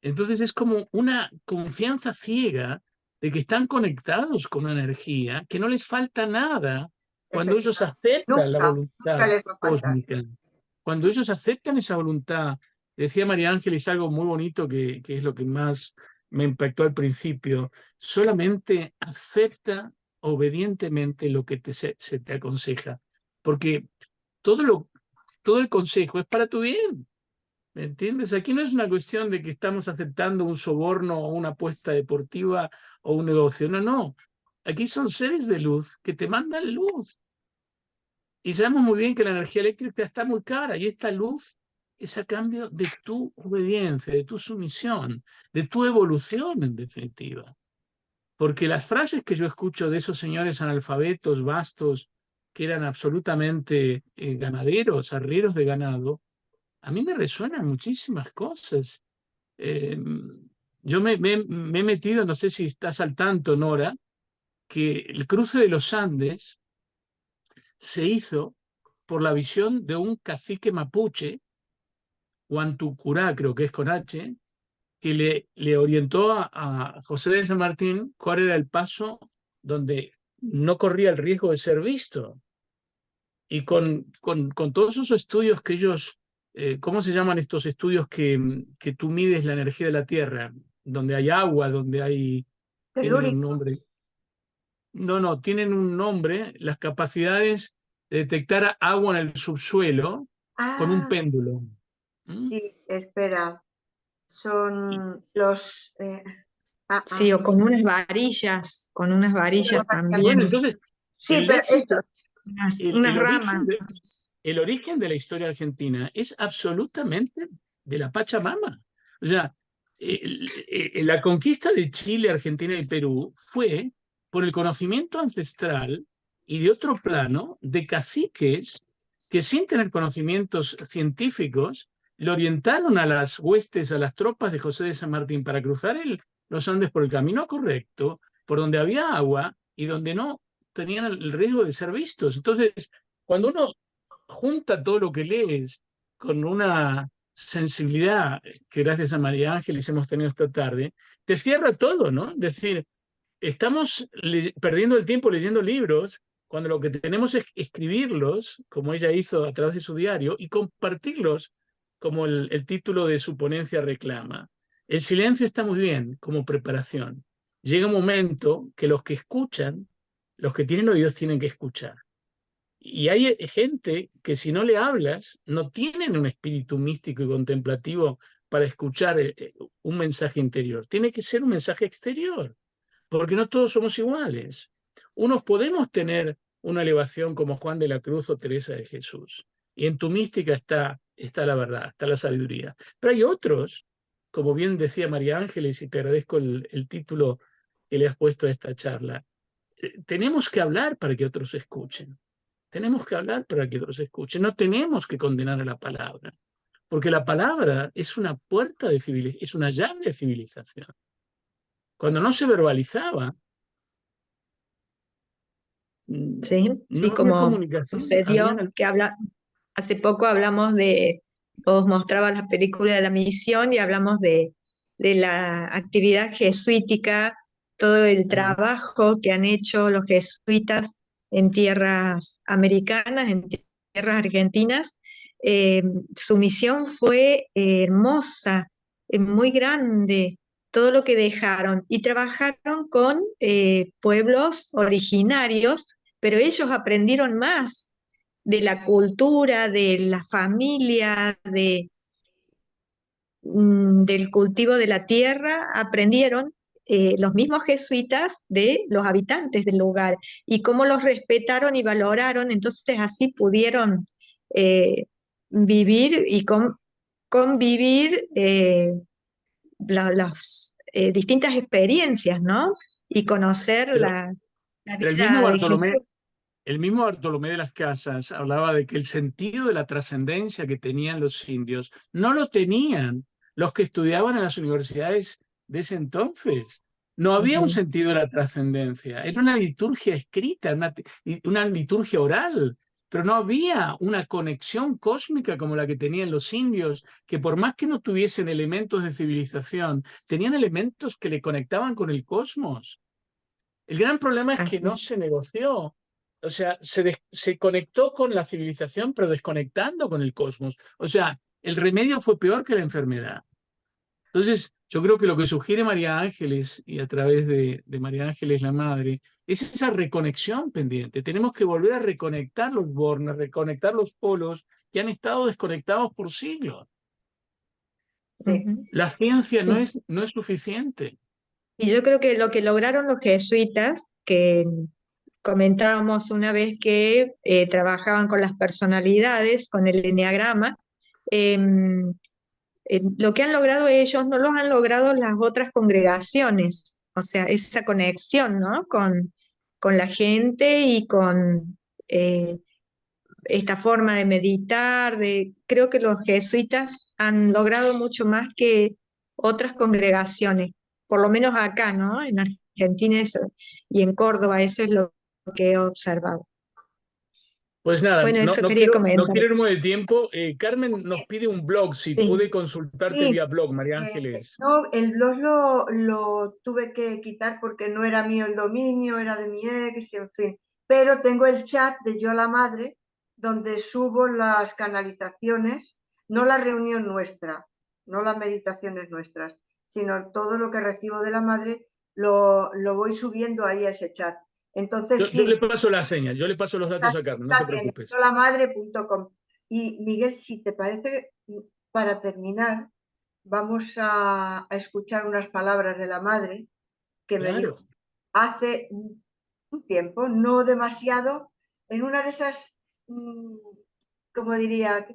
Entonces es como una confianza ciega de que están conectados con una energía, que no les falta nada cuando ellos aceptan la Nunca, nunca voluntad les va a faltar. cósmica. Cuando ellos aceptan esa voluntad, decía María Ángeles algo muy bonito que es lo que más me impactó al principio, solamente acepta obedientemente lo que se te aconseja, porque todo el consejo es para tu bien. ¿Me entiendes? Aquí no es una cuestión de que estamos aceptando un soborno o una apuesta deportiva o un negocio. No, no. Aquí son seres de luz que te mandan luz. Y sabemos muy bien que la energía eléctrica está muy cara y esta luz es a cambio de tu obediencia, de tu sumisión, de tu evolución en definitiva. Porque las frases que yo escucho de esos señores analfabetos, vastos, que eran absolutamente ganaderos, arrieros de ganado, a mí me resuenan muchísimas cosas. Yo me he metido, no sé si estás al tanto, Nora, que el cruce de los Andes se hizo por la visión de un cacique mapuche, Huantucurá, creo que es con H, que le orientó a José de San Martín cuál era el paso donde no corría el riesgo de ser visto. Y con todos esos estudios que ellos, ¿cómo se llaman estos estudios que tú mides la energía de la Tierra? Donde hay agua, donde hay... Tienen un nombre. Telúricos. No, tienen un nombre, las capacidades de detectar agua en el subsuelo con un Ah, péndulo. ¿Mm? sí, espera. Y Son los... Sí, o con unas varillas bueno, también, entonces, sí, el pero léxico, unas el origen ramas. el origen de la historia argentina es absolutamente de la Pachamama. O sea, la conquista de Chile, Argentina y Perú fue por el conocimiento ancestral y de otro plano de caciques que sin tener conocimientos científicos le orientaron a las huestes, a las tropas de José de San Martín para cruzar los Andes por el camino correcto, por donde había agua y donde no tenían el riesgo de ser vistos. Entonces, cuando uno junta todo lo que lees con una sensibilidad que gracias a María Ángeles hemos tenido esta tarde, te cierra todo, ¿no? Es decir, estamos perdiendo el tiempo leyendo libros cuando lo que tenemos es escribirlos, como ella hizo a través de su diario, y compartirlos como el título de su ponencia reclama. El silencio está muy bien como preparación. Llega un momento que los que escuchan, los que tienen oídos tienen que escuchar. Y hay gente que si no le hablas, no tienen un espíritu místico y contemplativo para escuchar un mensaje interior. Tiene que ser un mensaje exterior, porque no todos somos iguales. Unos podemos tener una elevación como Juan de la Cruz o Teresa de Jesús. Y en tu mística está la verdad, está la sabiduría. Pero hay otros, como bien decía María Ángeles, y te agradezco el título que le has puesto a esta charla, tenemos que hablar para que otros escuchen. Tenemos que hablar para que otros escuchen. No tenemos que condenar a la palabra, porque la palabra es una puerta de civilización, es una llave de civilización. Cuando no se verbalizaba, Sí, no sí, había como comunicación. sucedió que hace poco hablamos os mostraba las películas de la misión y hablamos de la actividad jesuítica, todo el Claro, trabajo que han hecho los jesuitas en tierras americanas, en tierras argentinas. Eh, Su misión fue hermosa, muy grande, todo lo que dejaron y trabajaron con pueblos originarios, pero ellos aprendieron más de la cultura, de la familia, del cultivo de la tierra, aprendieron los mismos jesuitas de los habitantes del lugar y cómo los respetaron y valoraron, entonces así pudieron vivir y convivir las distintas experiencias, ¿no? Y conocer pero, la pero vida de Jesús. el mismo Bartolomé de las Casas hablaba de que el sentido de la trascendencia que tenían los indios no lo tenían los que estudiaban en las universidades de ese entonces. No había un Ujú. sentido de la trascendencia, era una liturgia escrita, una liturgia oral, pero no había una conexión cósmica como la que tenían los indios, que por más que no tuviesen elementos de civilización, tenían elementos que le conectaban con el cosmos. El gran problema es que Así. no se negoció. O sea, se conectó con la civilización, pero desconectando con el cosmos. O sea, el remedio fue peor que la enfermedad. Entonces, yo creo que lo que sugiere María Ángeles, y a través de María Ángeles la Madre, es esa reconexión pendiente. Tenemos que volver a reconectar los bornes, reconectar los polos que han estado desconectados por siglos. Sí, Ujú. La ciencia Sí. no es suficiente. Y yo creo que lo que lograron los jesuitas, que comentábamos una vez que trabajaban con las personalidades, con el eneagrama, em, lo que han logrado ellos no lo han logrado las otras congregaciones, o sea, esa conexión, ¿no? Con la gente y con esta forma de meditar, creo que los jesuitas han logrado mucho más que otras congregaciones, por lo menos acá, ¿no? En Argentina y en Córdoba, eso es lo que he observado. Pues nada, Bueno, eso quería no comentar. quiero irme de tiempo. Carmen nos pide un blog, si Sí. puede consultarte sí. vía blog, María Ángeles. No, el blog lo tuve que quitar porque no era mío el dominio, era de mi ex, en fin. Pero tengo el chat de Yo la Madre, donde subo las canalizaciones, no la reunión nuestra, no las meditaciones nuestras, sino todo lo que recibo de la Madre lo voy subiendo ahí a ese chat. Entonces Yo le sí, paso la seña, yo le paso los datos a Carmen, no te está en preocupes. yolamadre.com. Y Miguel, si te parece, para terminar, vamos a escuchar unas palabras de la madre que me dijo Claro. hace un tiempo, no demasiado, en una de esas, como diría,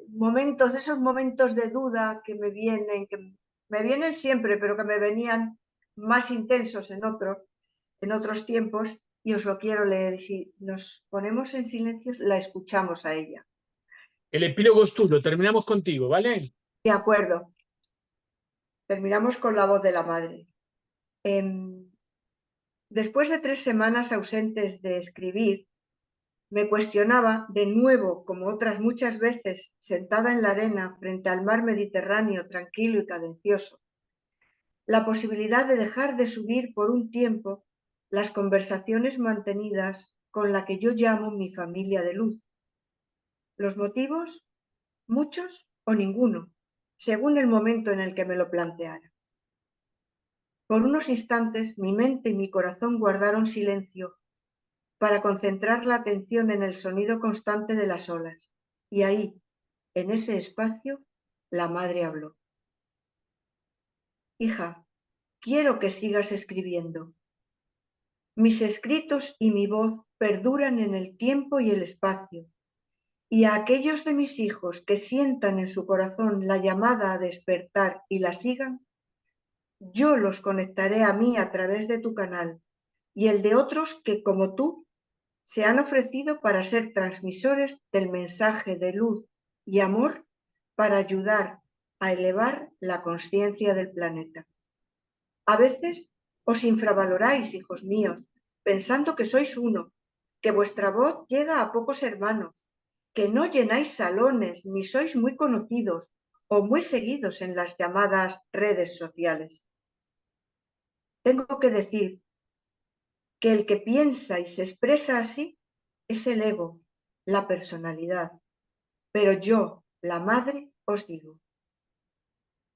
momentos, esos momentos de duda que me vienen siempre, pero que me venían más intensos en otros tiempos, y os lo quiero leer. Si nos ponemos en silencio, la escuchamos a ella. El epílogo es tuyo, terminamos contigo, ¿vale? De acuerdo, terminamos con la voz de la madre. Después de 3 semanas ausentes de escribir, me cuestionaba de nuevo, como otras muchas veces, sentada en la arena frente al mar Mediterráneo tranquilo y cadencioso, la posibilidad de dejar de subir por un tiempo las conversaciones mantenidas con la que yo llamo mi familia de luz. ¿Los motivos? Muchos o ninguno, según el momento en el que me lo planteara. Por unos instantes mi mente y mi corazón guardaron silencio para concentrar la atención en el sonido constante de las olas. Y ahí, en ese espacio, la madre habló. Hija, quiero que sigas escribiendo. Mis escritos y mi voz perduran en el tiempo y el espacio. Y a aquellos de mis hijos que sientan en su corazón la llamada a despertar y la sigan, yo los conectaré a mí a través de tu canal y el de otros que, como tú, se han ofrecido para ser transmisores del mensaje de luz y amor para ayudar a elevar la conciencia del planeta. A veces os infravaloráis, hijos míos, pensando que sois uno, que vuestra voz llega a pocos hermanos, que no llenáis salones ni sois muy conocidos o muy seguidos en las llamadas redes sociales. Tengo que decir que el que piensa y se expresa así es el ego, la personalidad. Pero yo, la madre, os digo,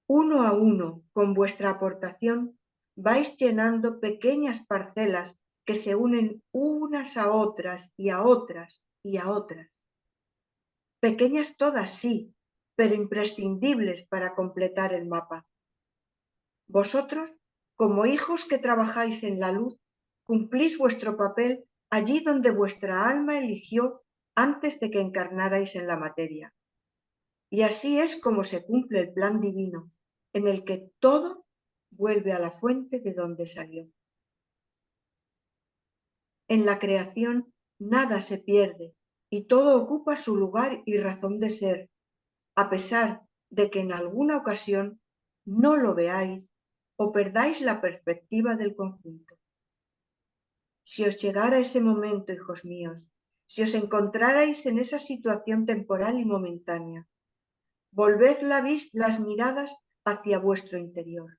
uno a uno, con vuestra aportación, vais llenando pequeñas parcelas que se unen unas a otras y a otras y a otras. Pequeñas todas, sí, pero imprescindibles para completar el mapa. Vosotros, como hijos que trabajáis en la luz, cumplís vuestro papel allí donde vuestra alma eligió antes de que encarnarais en la materia. Y así es como se cumple el plan divino, en el que todo vuelve a la fuente de donde salió. En la creación nada se pierde y todo ocupa su lugar y razón de ser, a pesar de que en alguna ocasión no lo veáis o perdáis la perspectiva del conjunto. Si os llegara ese momento, hijos míos, si os encontrarais en esa situación temporal y momentánea, volved las miradas hacia vuestro interior.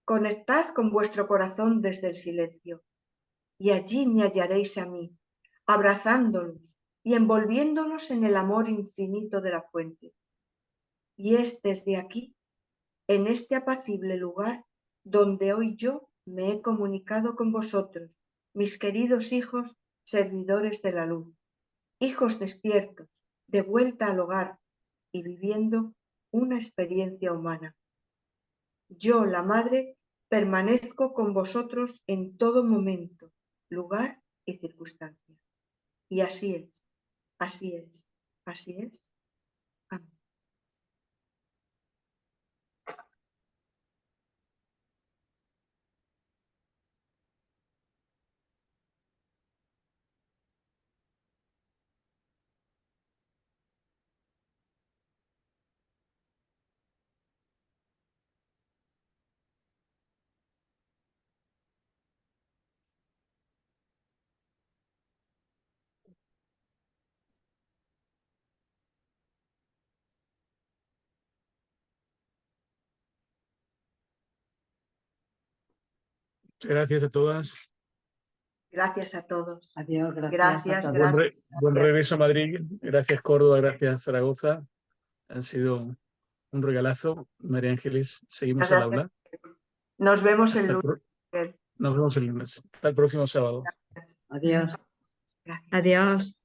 Conectad con vuestro corazón desde el silencio y allí me hallaréis a mí, abrazándolos y envolviéndolos en el amor infinito de la fuente. Y es desde aquí, en este apacible lugar, donde hoy yo me he comunicado con vosotros, mis queridos hijos, servidores de la luz, hijos despiertos, de vuelta al hogar y viviendo una experiencia humana. Yo, la Madre, permanezco con vosotros en todo momento, lugar y circunstancia. Y así es, así es, así es. Amén. Gracias a todas. Gracias a todos. Adiós, Gracias, a todos. gracias. Buen regreso a Madrid. Gracias Córdoba, gracias Zaragoza. Han sido un regalazo. María Ángeles, seguimos al Gracias. aula. Nos vemos el Hasta el lunes. Nos vemos el lunes. Hasta el próximo sábado. Gracias. Adiós. Gracias. Adiós.